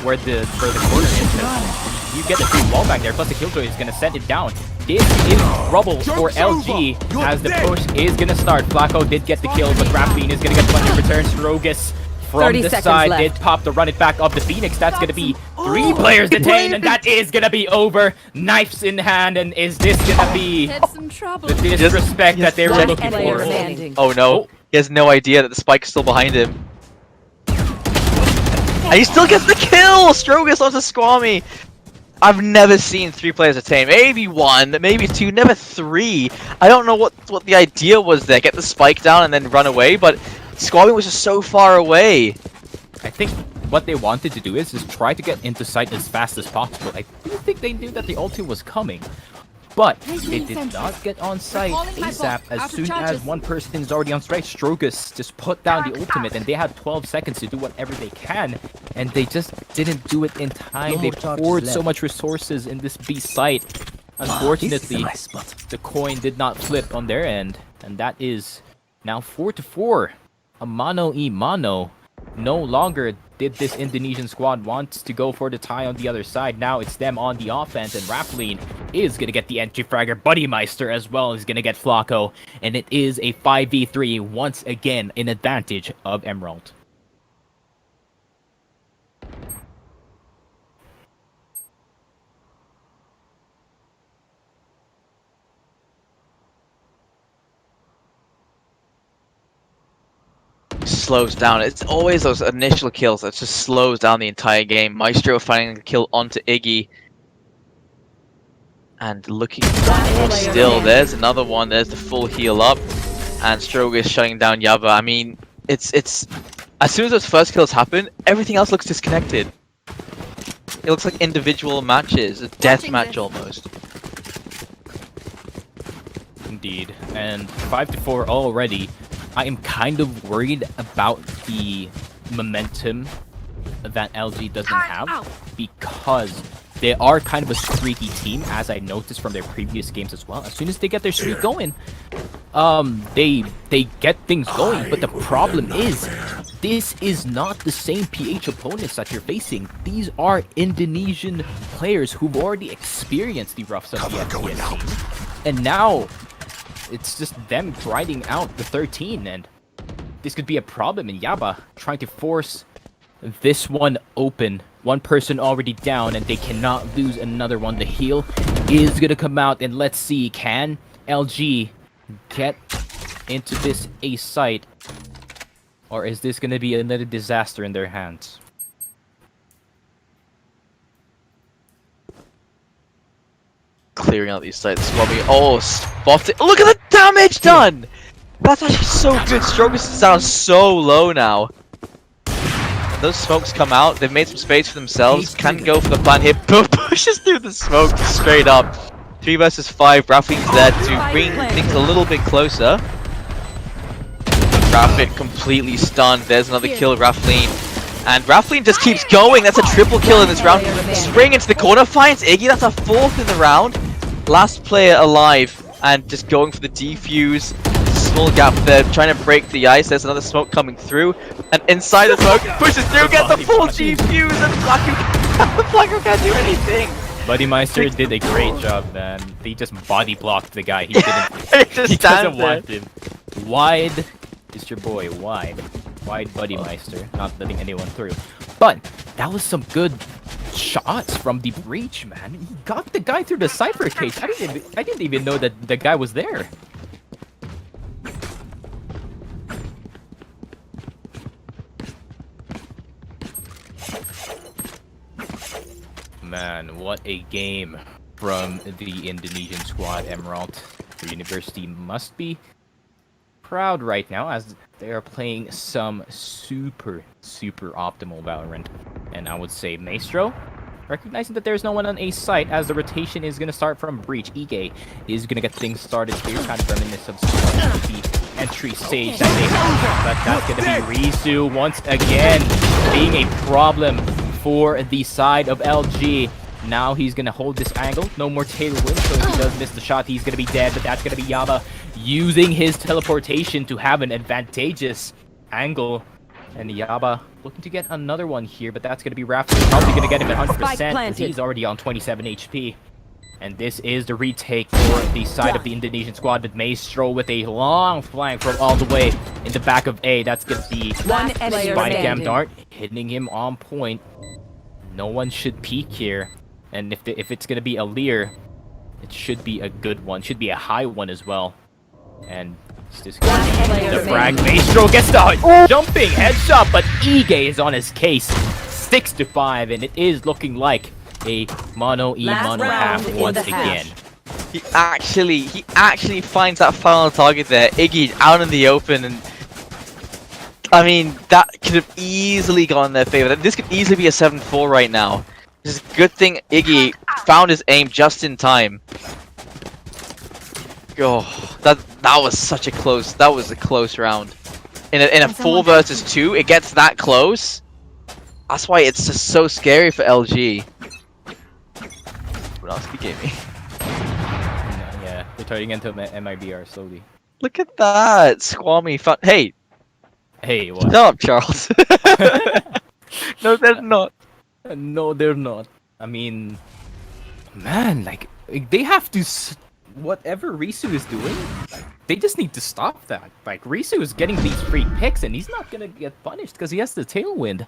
where the corner is. You get the free wall back there, plus the killjoy is gonna send it down. This is trouble for LG as the push is gonna start. Flacco did get the kill, but Rapine is gonna get plenty of returns. Rogus from 30 the seconds side left. did pop the run it back of the Phoenix. That's gonna be 3 players detained, and that is gonna be over. Knives in hand, and is this gonna be Had some trouble. the disrespect that they were One looking player for? standing. Oh no, he has no idea that the spike is still behind him. And he still gets the kill! Strogus onto Squammy! I've never seen 3 players attain. Maybe 1, maybe 2, never 3. I don't know what the idea was there. Get the spike down and then run away, but Squammy was just so far away. I think what they wanted to do is just try to get into sight as fast as possible. I do think they knew that the ulti was coming, but they did not get on site ASAP. As soon as one person is already on strike, Strogus just put down the ultimate, and they had 12 seconds to do whatever they can, and they just didn't do it in time. No They more charges poured so left. much resources in this B site. This is a Unfortunately, nice spot. the coin did not flip on their end, and that is now 4-4. A mano-y-mano. No longer did this Indonesian squad want to go for the tie on the other side. Now it's them on the offense, and Rapline is going to get the entry fragger. Buddymeister as well is going to get Flacco, and it is a 5v3 once again in advantage of MRALT. Slows down. It's always those initial kills that just slows down the entire game. Maestro finding the kill onto Iggy. And looking still, there's another one. There's the full heal up. And Strogus shutting down Yaba. I mean, it's as soon as those first kills happen, everything else looks disconnected. It looks like individual matches, a death match almost. Indeed. And 5-4 already. I am kind of worried about the momentum that LG doesn't have, because they are kind of a streaky team, as I noticed from their previous games as well. As soon as they get their streak going, they get things going. But the problem is, this is not the same PH opponents that you're facing. These are Indonesian players who've already experienced the roughs of the FPS scene, and now it's just them grinding out the 13, and this could be a problem in Yaba, trying to force this one open. One person already down, and they cannot lose another one. The heal is gonna come out, and let's see, can LG get into this A site, or is this gonna be another disaster in their hands? Clearing out these sites. Oh, spotted. Look at the damage done! That's actually so good. Strogus is down so low now. those smokes come out. They've made some space for themselves. Can go for the plan here. Pushes through the smoke straight up. 3 versus 5. Rafflene's there to bring things a little bit closer. Rapid completely stunned. There's another kill, Rafflene. And Rafflene just keeps going. That's a triple kill in this round. Spring into the corner. Finds Iggy. That's a 4th in the round. Last player alive. And just going for the defuse. Small gap there. Trying to break the ice. There's another smoke coming through. And inside the smoke. Pushes through. Gets the full defuse. And Flacco can't do anything. Buddy Meister did a great job, man. They just body blocked the guy. He didn't. He doesn't want him. Wide is your boy. Wide Buddy Meister, not letting anyone through. But that was some good shots from the breach, man. He got the guy through the cipher cage. I didn't even know that the guy was there. Man, what a game from the Indonesian squad, MRALT. The university must be proud right now as they are playing some super optimal Valorant. And I would say Maestro, recognizing that there's no one on A site as the rotation is going to start from breach. Ige is going to get things started here, kind of reminiscent of the entry stage that they have. But that's going to be Risu once again being a problem for the side of LG. Now he's gonna hold this angle. No more tailwind, so if he does miss the shot, he's gonna be dead. But that's gonna be Yaba using his teleportation to have an advantageous angle. And Yaba looking to get another one here, but that's gonna be Rafa. Probably gonna get him at 100%. He's already on 27 HP. And this is the retake for the side of the Indonesian squad with Maestro with a long flank from all the way in the back of A. That's gonna be Spine Cam Dart hitting him on point. No one should peek here. And if it's gonna be a Lear, it should be a good one. Should be a high one as well. And it's just gonna be the frag. Maestro gets the jumping headshot, but Ige is on his case. 6-5, and it is looking like a mono half once again. He actually finds that final target there. Iggy out in the open, and I mean that could have easily gone in their favor. This could easily be a 7-4 right now. It's a good thing Iggy found his aim just in time. Oh, that was such a close. That was a close round. In a 4 versus 2, it gets that close. That's why it's just so scary for LG. What else he gave me? Yeah, they're turning into MIBR slowly. Look at that, Squammy fun. Hey, what? Shut up, Charles. No, they're not. No, they're not. I mean, man, like they have to. Whatever Risu is doing, they just need to stop that. Like Risu is getting these free picks, and he's not gonna get punished because he has the tailwind.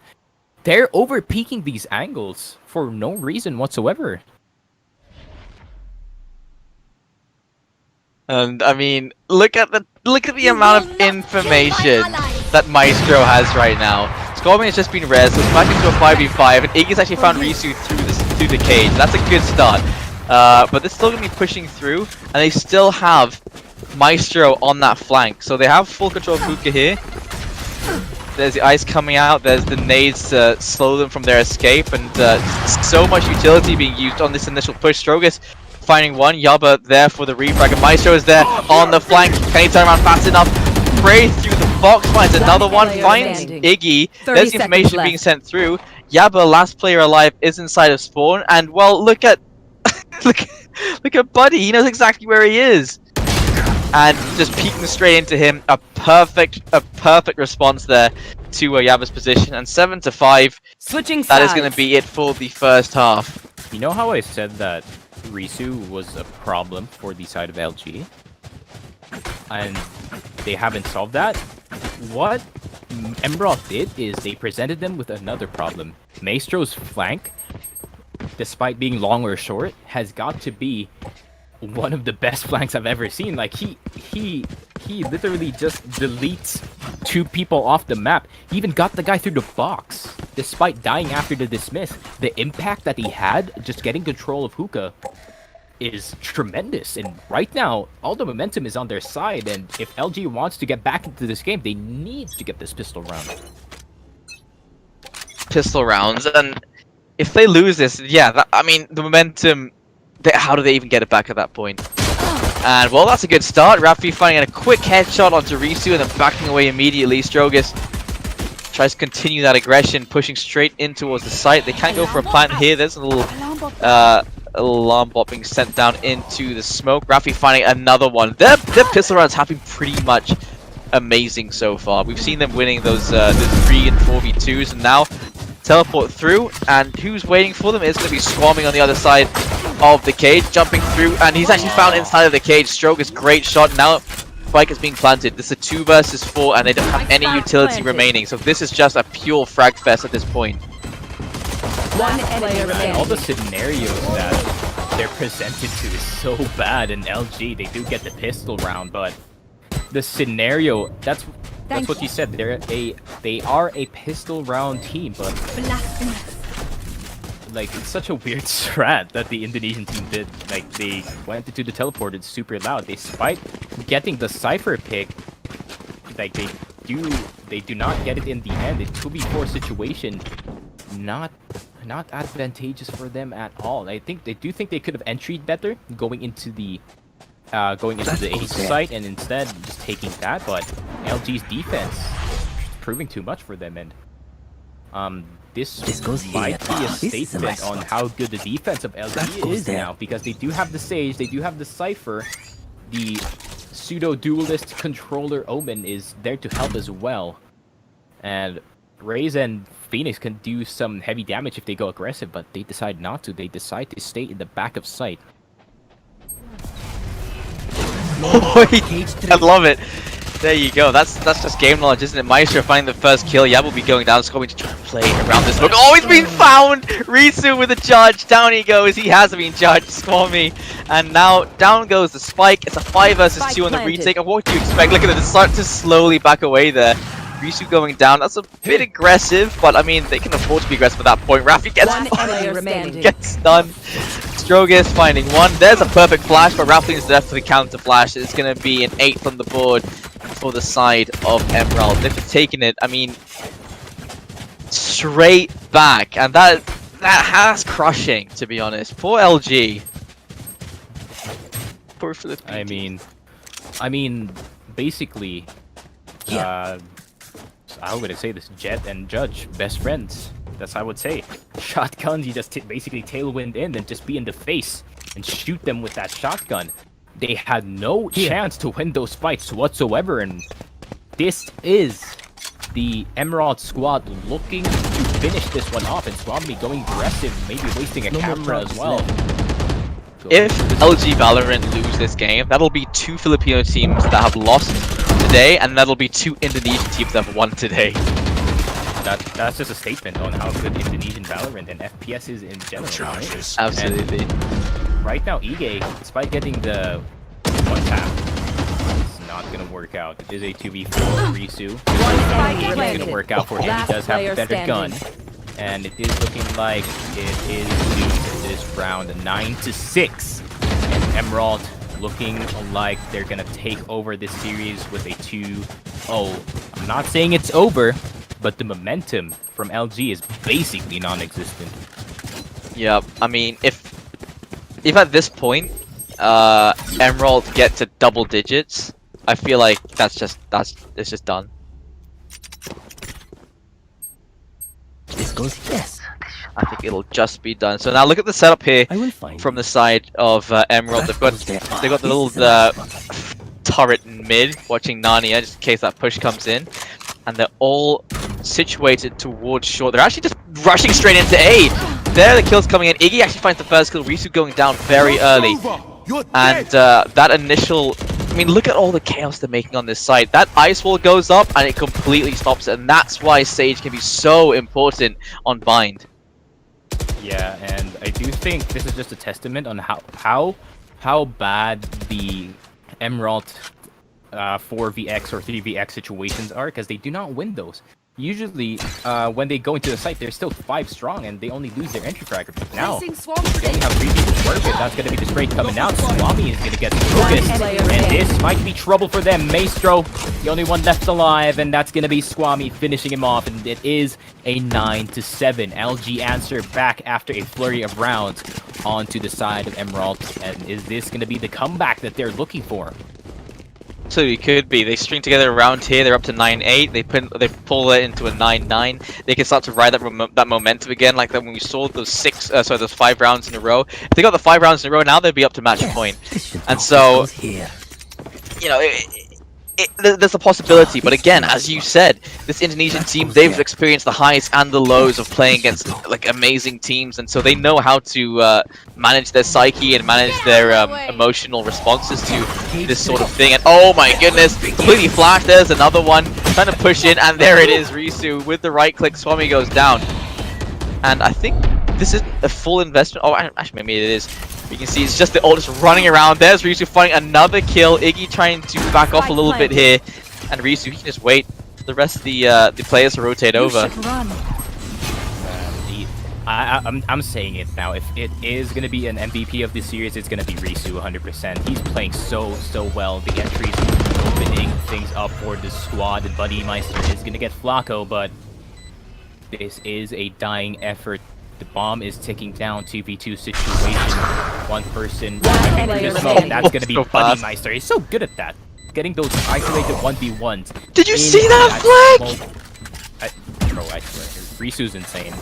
They're over peaking these angles for no reason whatsoever. And I mean, look at the amount of information that Maestro has right now. Scorpion has just been res, so it's back into a 5v5, and Iggy's actually found Risu through the cage. That's a good start. But they're still gonna be pushing through, and they still have Maestro on that flank. So they have full control of Hookah here. There's the ice coming out, there's the nades to slow them from their escape, and so much utility being used on this initial push. Strogus finding one, Yaba there for the refrag, and Maestro is there on the flank. Can he turn around fast enough? Spray through the box, finds another one, finds Iggy. There's information being sent through. Yaba, last player alive, is inside of spawn, and well, look at look at Buddy. He knows exactly where he is, and just peeking straight into him. A perfect response there to Yaba's position, and 7-5. Switching that is going to be it for the first half. You know how I said that Risu was a problem for the side of LG? And they haven't solved that? What MRALT did is they presented them with another problem. Maestro's flank, despite being long or short, has got to be one of the best flanks I've ever seen. Like he literally just deletes 2 people off the map. He even got the guy through the box, despite dying after the dismiss. The impact that he had just getting control of Hookah is tremendous, and right now all the momentum is on their side, and if LG wants to get back into this game, they need to get this pistol round. pistol rounds, and if they lose this, yeah, I mean, the momentum, how do they even get it back at that point? And, well, that's a good start. Rafi finding a quick headshot onto Risu and then backing away immediately. Strogus tries to continue that aggression, pushing straight in towards the site. They can't go for a plant here. There's a little alarm bot being sent down into the smoke. Rafi finding another one. Their pistol rounds have been pretty much amazing so far. We've seen them winning those the 3 and 4v2s, and now teleport through, and who's waiting for them is going to be swarming on the other side of the cage, jumping through, and he's actually found inside of the cage. Strogus, great shot. Now spike is being planted. This is a 2 versus 4, and they don't have any utility remaining, so this is just a pure frag fest at this point. One enemy And remaining. all the scenarios that they're presented to is so bad in LG. They do get the pistol round, but the scenario, that's what you said. They are a pistol round team, but like, it's such a weird strat that the Indonesian team did. Like, they went into the teleported super loud. Despite getting the Cypher pick, like, they do not get it in the end. A 2v4 situation, not advantageous for them at all. I think they could have entried better going into the A site, and instead just taking that. But LG's defense is proving too much for them, and this goes might here. be a This is a statement nice on spot. how good the defense of LG goes is there. now, because they do have the Sage, they do have the Cypher, the pseudo-duelist controller Omen is there to help as well, and Raze and Phoenix can do some heavy damage if they go aggressive, but they decide not to. They decide to stay in the back of sight. I love it. There you go. That's just game knowledge, isn't it? Maestro finding the first kill. Yab will be going down, Scobie to try and play around this book. Oh, he's been found! Risu with a judge. Down he goes. He has been judged. Squammy. And now down goes the spike. It's a 5 versus 2 on the Planted. retake. And what do you expect? Look at it. They start to slowly back away there. Risu going down. That's a bit aggressive, but I mean, they can afford to be aggressive at that point. Rafi gets One enemy remaining. gets done. Strogus finding one. There's a perfect flash, but Rafi is there for the counter flash. It's going to be an 8 on the board for the side of MRALT. They've taken it, I mean, straight back, and that has crushing, to be honest. Poor LG. Poor Philippines. I mean, basically, how would I say this? Jet and Judge, best friends. That's how I would say. Shotguns, you just basically tailwind in and just be in the face and shoot them with that shotgun. They had no chance to win those fights whatsoever, and this is the MRALT squad looking to finish this one off, and Swami going aggressive, maybe wasting a camera as well. If LG Valorant lose this game, that'll be 2 Filipino teams that have lost today, and that'll be 2 Indonesian teams that have won today. That's just a statement on how good Indonesian Valorant and FPS is in general. Right? Absolutely. And right now, Ige, despite getting the 1 tap, it's not gonna work out. It is a 2v4 Risu. It's gonna work out for him. He does have a better gun. And it is looking like it is doomed this round 9-6. And MRALT looking like they're gonna take over this series with a 2-0. I'm not saying it's over, but the momentum from LG is basically non-existent. Yeah, I mean, if at this point, MRALT get to double digits, I feel like it's just done. This goes yes. I think it'll just be done. So now look at the setup here I will find from the side of MRALT. They've got the little turret in mid, watching Narnia, just in case that push comes in, and they're all situated towards short. They're actually just rushing straight into A. There, the kill's coming in. Iggy actually finds the first kill. Risu going down very early, and that initial. I mean, look at all the chaos they're making on this side. That ice wall goes up and it completely stops it, and that's why Sage can be so important on Bind. Yeah, and I do think this is just a testament on how bad the MRALT 4vx or 3vx situations are, because they do not win those. usually when they go into the site, they're still 5 strong and they only lose their entry fragger. But now Placing swarm they only grenade. have 3 people to work with. That's going to be the spray coming out. Swami is going to get focused, and this might be trouble for them. Maestro, the only one left alive, and that's going to be Swami finishing him off, and it is a 9-7. LG answer back after a flurry of rounds onto the side of MRALT, and is this going to be the comeback that they're looking for? So it could be. They string together around here. They're up to 9-8. They pull it into a 9-9. They can start to ride that momentum again, like that when we saw those those 5 rounds in a row. If they got the 5 rounds in a row, now they'd be up to match point. And so, you know, there's a possibility. But again, as you said, this Indonesian team, they've experienced the highs and the lows of playing against like amazing teams, and so they know how to manage their psyche and manage their emotional responses to this sort of thing. And oh my goodness, completely flashed. There's another one trying to push in, and there it is. Risu with the right click. Swami goes down, and I think this is a full investment. Oh, actually, maybe it is. You can see it's just the ult just running around. There's Risu finding another kill. Iggy trying to back off a little bit here, and Risu, he can just wait for the rest of the players to rotate over. I'm saying it now. If it is going to be an MVP of this series, it's going to be Risu 100%. He's playing so well. The entries opening things up for the squad. And Buddy Meister is going to get Flacco, but this is a dying effort. The bomb is ticking down. 2v2 situation. One person driving through the smoke. That's going to be So Buddy fast. Meister. He's so good at that. Getting those isolated 1v1s. Did you in see that flag? Bro, I swear, Risu's insane.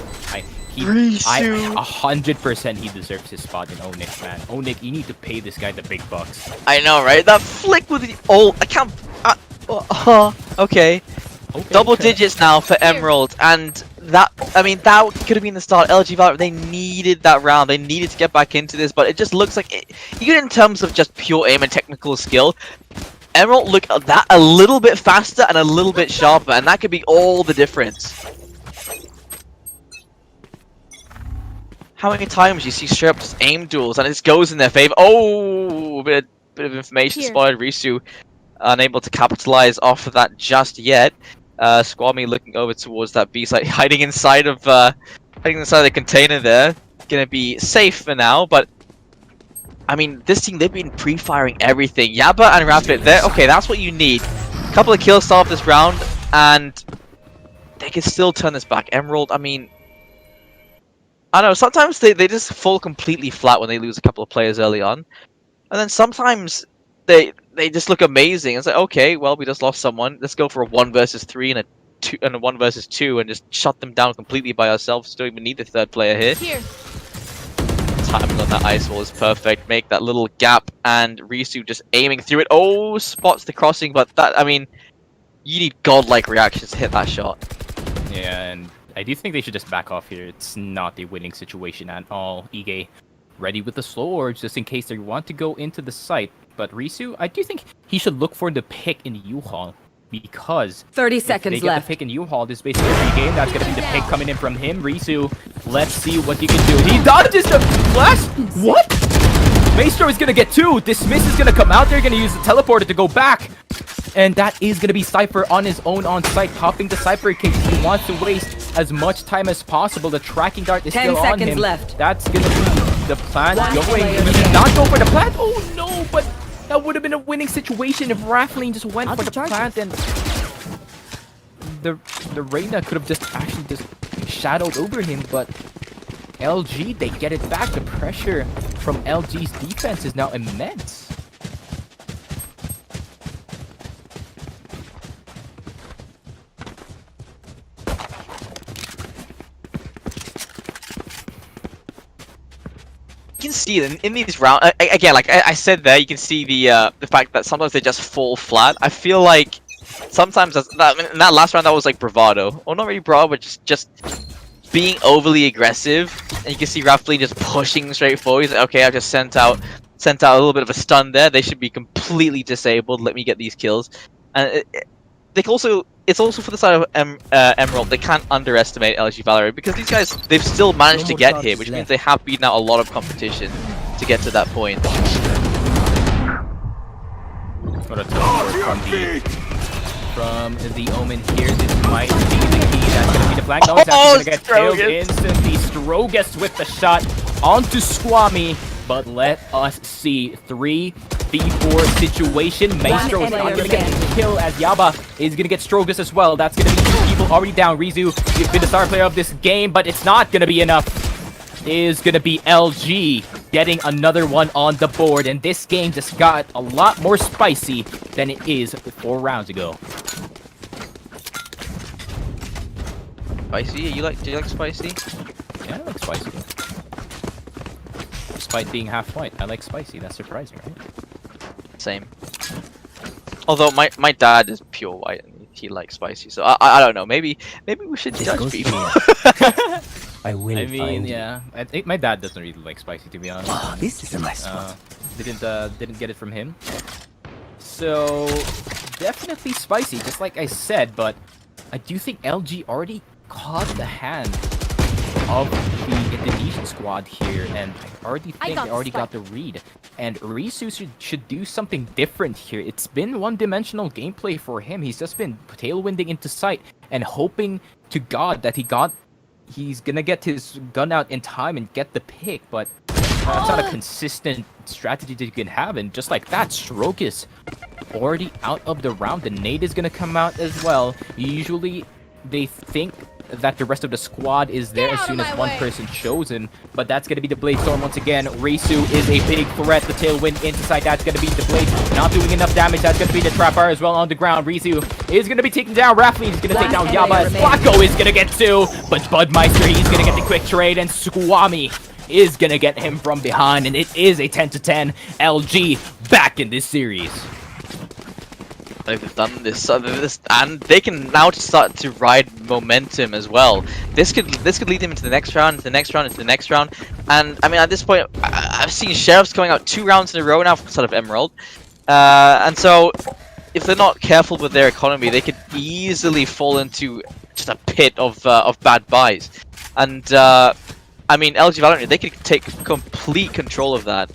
Risu. 100% he deserves his spot in Onyx, man. Onyx, you need to pay this guy the big bucks. I know, right? That flick with the ult. I can't. Okay. Double digits now for Emerald, and that, I mean, that could have been the start. LG Valorant, they needed that round. They needed to get back into this, but it just looks like, even in terms of just pure aim and technical skill, Emerald look that a little bit faster and a little bit sharper, and that could be all the difference. How many times you see straight up just aim duels and it just goes in their favor? Oh, a bit of information spotted. Risu unable to capitalize off of that just yet. Squammy looking over towards that B site, hiding inside of the container there. Gonna be safe for now, but I mean, this team, they've been pre-firing everything. Yaba and Rapid there. Okay, that's what you need. Couple of kills start off this round, and they can still turn this back. Emerald, I mean, I don't know, sometimes they just fall completely flat when they lose a couple of players early on. And then sometimes they just look amazing. It's like, okay, well, we just lost someone. Let's go for a 1 versus 3 and a 1 versus 2 and just shut them down completely by ourselves. Don't even need the third player here. Timing on that ice wall is perfect. Make that little gap, and Risu just aiming through it. Oh, spots the crossing, but that, I mean, you need godlike reactions to hit that shot. Yeah, and I do think they should just back off here. It's not a winning situation at all. Ige ready with the slow orbs just in case they want to go into the site. But Risu, I do think he should look for the pick in U-Haul, because 30 if seconds they get left. the pick in U-Haul this basically every game. That's going to be the pick coming in from him. Risu, let's see what he can do. He dodges the flash! What? Maestro is going to get 2. Dismiss is going to come out there, going to use the teleporter to go back. And that is going to be Cypher on his own on site, popping the Cypher case. He wants to waste as much time as possible. The tracking dart is 10 still on seconds him. left. That's going to be the plant One going. player He did remaining. not go for the plant. Oh no, but that would have been a winning situation if Raffling just went for the plant, and the Reyna could have just actually just shadowed over him. But LG, they get it back. The pressure from LG's defense is now immense. You can see it in these rounds again. Like I said there, you can see the fact that sometimes they just fall flat. I feel like sometimes in that last round that was like bravado, or not really bravado, but just being overly aggressive. And you can see Raffling just pushing straight forward. He's like, okay, I've just sent out a little bit of a stun there. They should be completely disabled. Let me get these kills. And it's also for the side of Emerald. They can't underestimate LG Valorant, because these guys, they've still managed to get here, which means they have beaten out a lot of competition to get to that point. What a teleport from the from the Omen here. This might be the key. That's going to be the flank. No, he's actually going to get killed instantly. Strogus with the shot onto Squammy. But let us see. 3v4 situation. Maestro is not going to get the kill as Yaba is going to get Strogus as well. That's going to be 2 people already down. Rizu, you've been the star player of this game, but it's not going to be enough. Is going to be LG getting another one on the board. And this game just got a lot more spicy than it is 4 rounds ago. Spicy? Do you like spicy? Yeah, I like spicy. Despite being half white, I like spicy. That's surprising, right? Same. Although my dad is pure white and he likes spicy, so I don't know. Maybe we should This judge goes people. here. I will I mean, find yeah. I think my dad doesn't really like spicy, to be honest. Oh, this is a nice spot. Didn't get it from him. So definitely spicy, just like I said. But I do think LG already caught the hand of the Indonesian squad here, and I already think they already got the read. And Risu should do something different here. It's been one-dimensional gameplay for him. He's just been tailwinding into sight and hoping to God that he's gonna get his gun out in time and get the pick, but it's not a consistent strategy that you can have. And just like that, Stroke is already out of the round. The nade is gonna come out as well. Usually they think that the rest of the squad is there as soon as one person chosen, but that's going to be the Blade Storm once again. Risu is a big threat. The tailwind inside, that's going to be the Blade not doing enough damage. That's going to be the Trapper as well on the ground. Risu is going to be taking down Raffley. He's going to take down Yaba. Flacco is going to get 2, but Budmeister, he's going to get the quick trade, and Squammy is going to get him from behind, and it is a 10-10. LG back in this series. They've done this, and they can now start to ride momentum as well. This could lead them into the next round, into the next round, into the next round. And I mean, at this point, I've seen Sheriffs going out 2 rounds in a row now for sort of Emerald. And so, if they're not careful with their economy, they could easily fall into just a pit of bad buys. And I mean, LG Valorant, they could take complete control of that.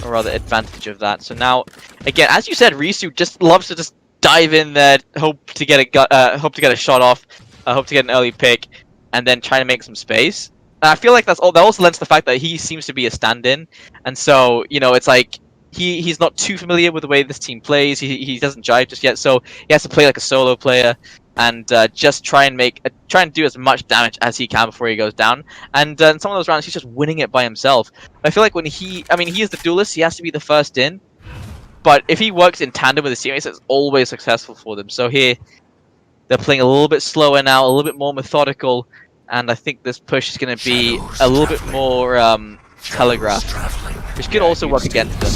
Or rather, advantage of that. So now, again, as you said, Risu just loves to just dive in there, hope to get a shot off, hope to get an early pick, and then try to make some space. And I feel like that also lends to the fact that he seems to be a stand-in, and so it's like he's not too familiar with the way this team plays. He doesn't jive just yet, so he has to play like a solo player and just try and do as much damage as he can before he goes down. And in some of those rounds, he's just winning it by himself. But I feel like when he is the duelist, he has to be the first in. But if he works in tandem with his teammates, it's always successful for them. So here, they're playing a little bit slower now, a little bit more methodical, and I think this push is going to be a little bit more telegraphed, which could also work against them.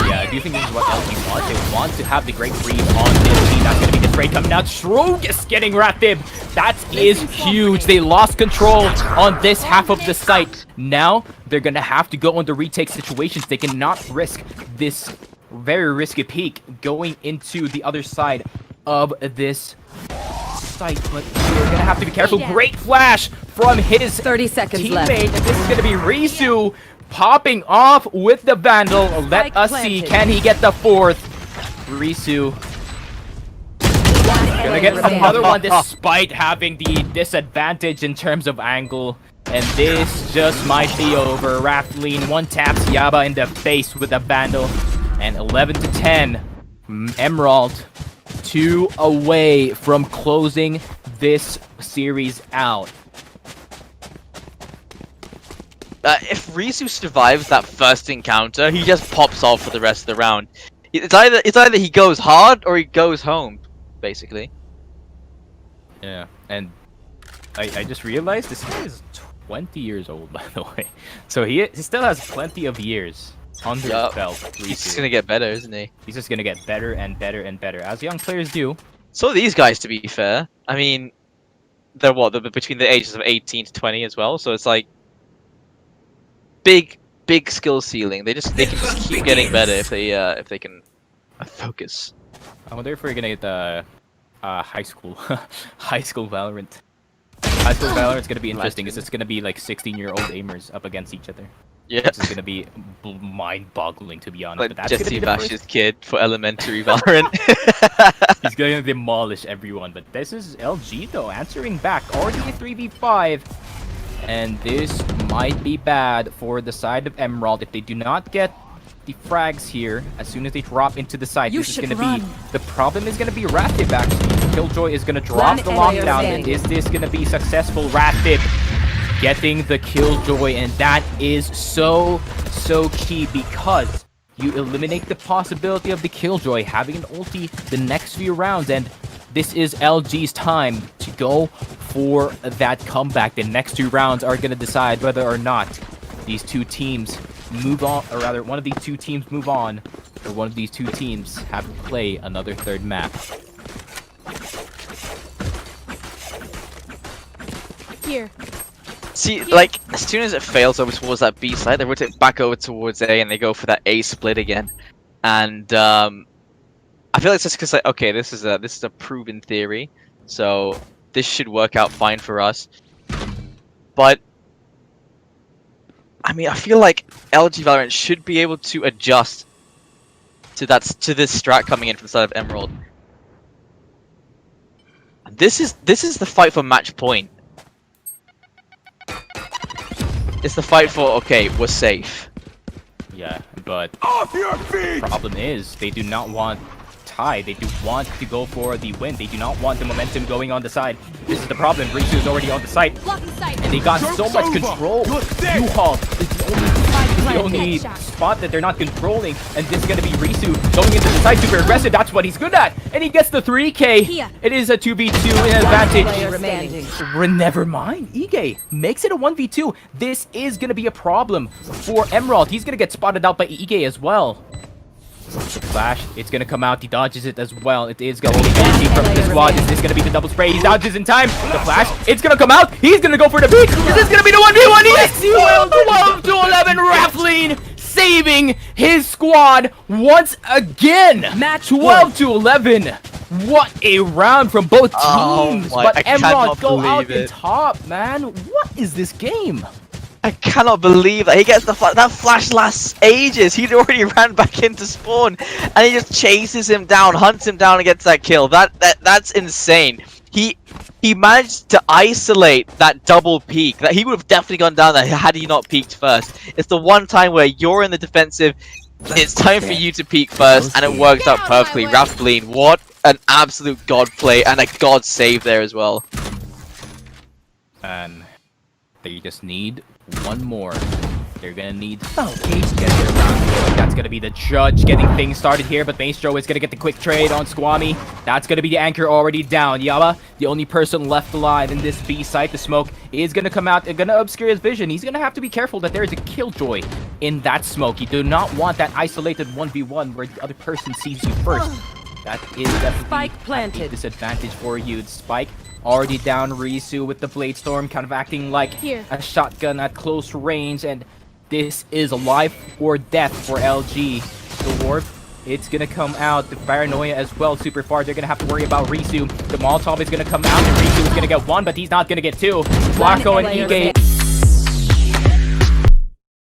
Yeah, I do think this is what LG wants. They want to have the great read on this team. That's going to be the spray coming out. Strogus getting Ratib. That is huge. They lost control on this half of the site. Now, they're going to have to go on the retake situations. They cannot risk this very risky peek going into the other side of this site. But they're going to have to be careful. Great flash from his 30 seconds teammate. left. And this is going to be Risu popping off with the Vandal. Let us see, can he get the 4th? Risu gonna get another one despite having the disadvantage in terms of angle. And this just might be over. Raffleen one taps Yaba in the face with the Vandal. And 11-10. Emerald 2 away from closing this series out. If Risu survives that first encounter, he just pops off for the rest of the round. It's either he goes hard or he goes home, basically. Yeah, and I just realized this guy is 20 years old, by the way. So he still has plenty of years under his belt. He's just gonna get better, isn't he? He's just gonna get better and better and better, as young players do. So these guys, to be fair, I mean, they're between the ages of 18 to 20 as well. So it's like big skill ceiling. They can just keep getting better if they can focus. I wonder if we're gonna get high school Valorant. I think Valorant's gonna be interesting. It's just gonna be like 16-year-old aimers up against each other. Yeah. This is gonna be mind-boggling, to be honest. Like but that's Jesse gonna be the Bash's kid for elementary Valorant. He's gonna demolish everyone. But this is LG though, answering back. Already a 3v5. And this might be bad for the side of MRALT if they do not get the frags here as soon as they drop into the site. You This is should gonna run. be the problem is gonna be Rapid actually. Killjoy is gonna drop One the player lockdown, and standing. is this gonna be successful? Rapid getting the Killjoy, and that is so key because you eliminate the possibility of the Killjoy having an ulti the next few rounds, and this is LG's time to go for that comeback. The next 2 rounds are going to decide whether or not these two teams move on, or rather one of these two teams move on, or one of these two teams have to play another 3rd map. Here. See, like, as soon as it fails over towards that B side, they rotate back over towards A and they go for that A split again. And I feel like it's just because, like, okay, this is a proven theory, so this should work out fine for us. But I mean, I feel like LG Valorant should be able to adjust to this strat coming in from the side of Emerald. This is the fight for match point. It's the fight for, okay, we're safe. Yeah, but Off your feet! problem is they do not want tie. They do want to go for the win. They do not want the momentum going on the side. This is the problem. Risu is already on the site, and they got so much control. U-Haul is the only spot that they're not controlling, and this is going to be Risu going into the site, super aggressive. That's what he's good at, and he gets the 3K. It is a 2v2 advantage. Player standing. Never mind. Ige makes it a 1v2. This is going to be a problem for Emerald. He's going to get spotted out by Ige as well. The flash, it's going to come out. He dodges it as well. It is going to be easy from the squad. Is this going to be the double spray? He dodges in time. The flash, it's going to come out. He's going to go for the peek. Is this going to be the 1v1? Yes! 12 to 11. Raffline saving his squad once again. Match 12 to 11. What a round from both teams. Oh my, but I Emerald cannot go out believe in it. top, man. What is this game? I cannot believe that he gets that flash lasts ages. He'd already ran back into spawn, and he just chases him down, hunts him down, and gets that kill. That's insane. He managed to isolate that double peek. That he would have definitely gone down there had he not peeked first. It's the one time where you're in the defensive. It's time for you to peek first, and it works out perfectly. Raffline, what an absolute god play and a god save there as well. And they just need one more. They're gonna need Cage to get it around here. That's gonna be the judge getting things started here, but Maestro is gonna get the quick trade on Squammy. That's gonna be the anchor already down. Yaba, the only person left alive in this B site. The smoke is gonna come out and gonna obscure his vision. He's gonna have to be careful that there is a Killjoy in that smoke. You do not want that isolated 1v1 where the other person sees you first. That is definitely Spike planted. a disadvantage for you. Spike already down. Risu with the Blade Storm kind of acting like a shotgun at close range, and this is life or death for LG. The warp, it's gonna come out. The paranoia as well, super far. They're gonna have to worry about Risu. The Molotov is gonna come out, and Risu is gonna get 1, but he's not gonna get 2. Flacco and player Ige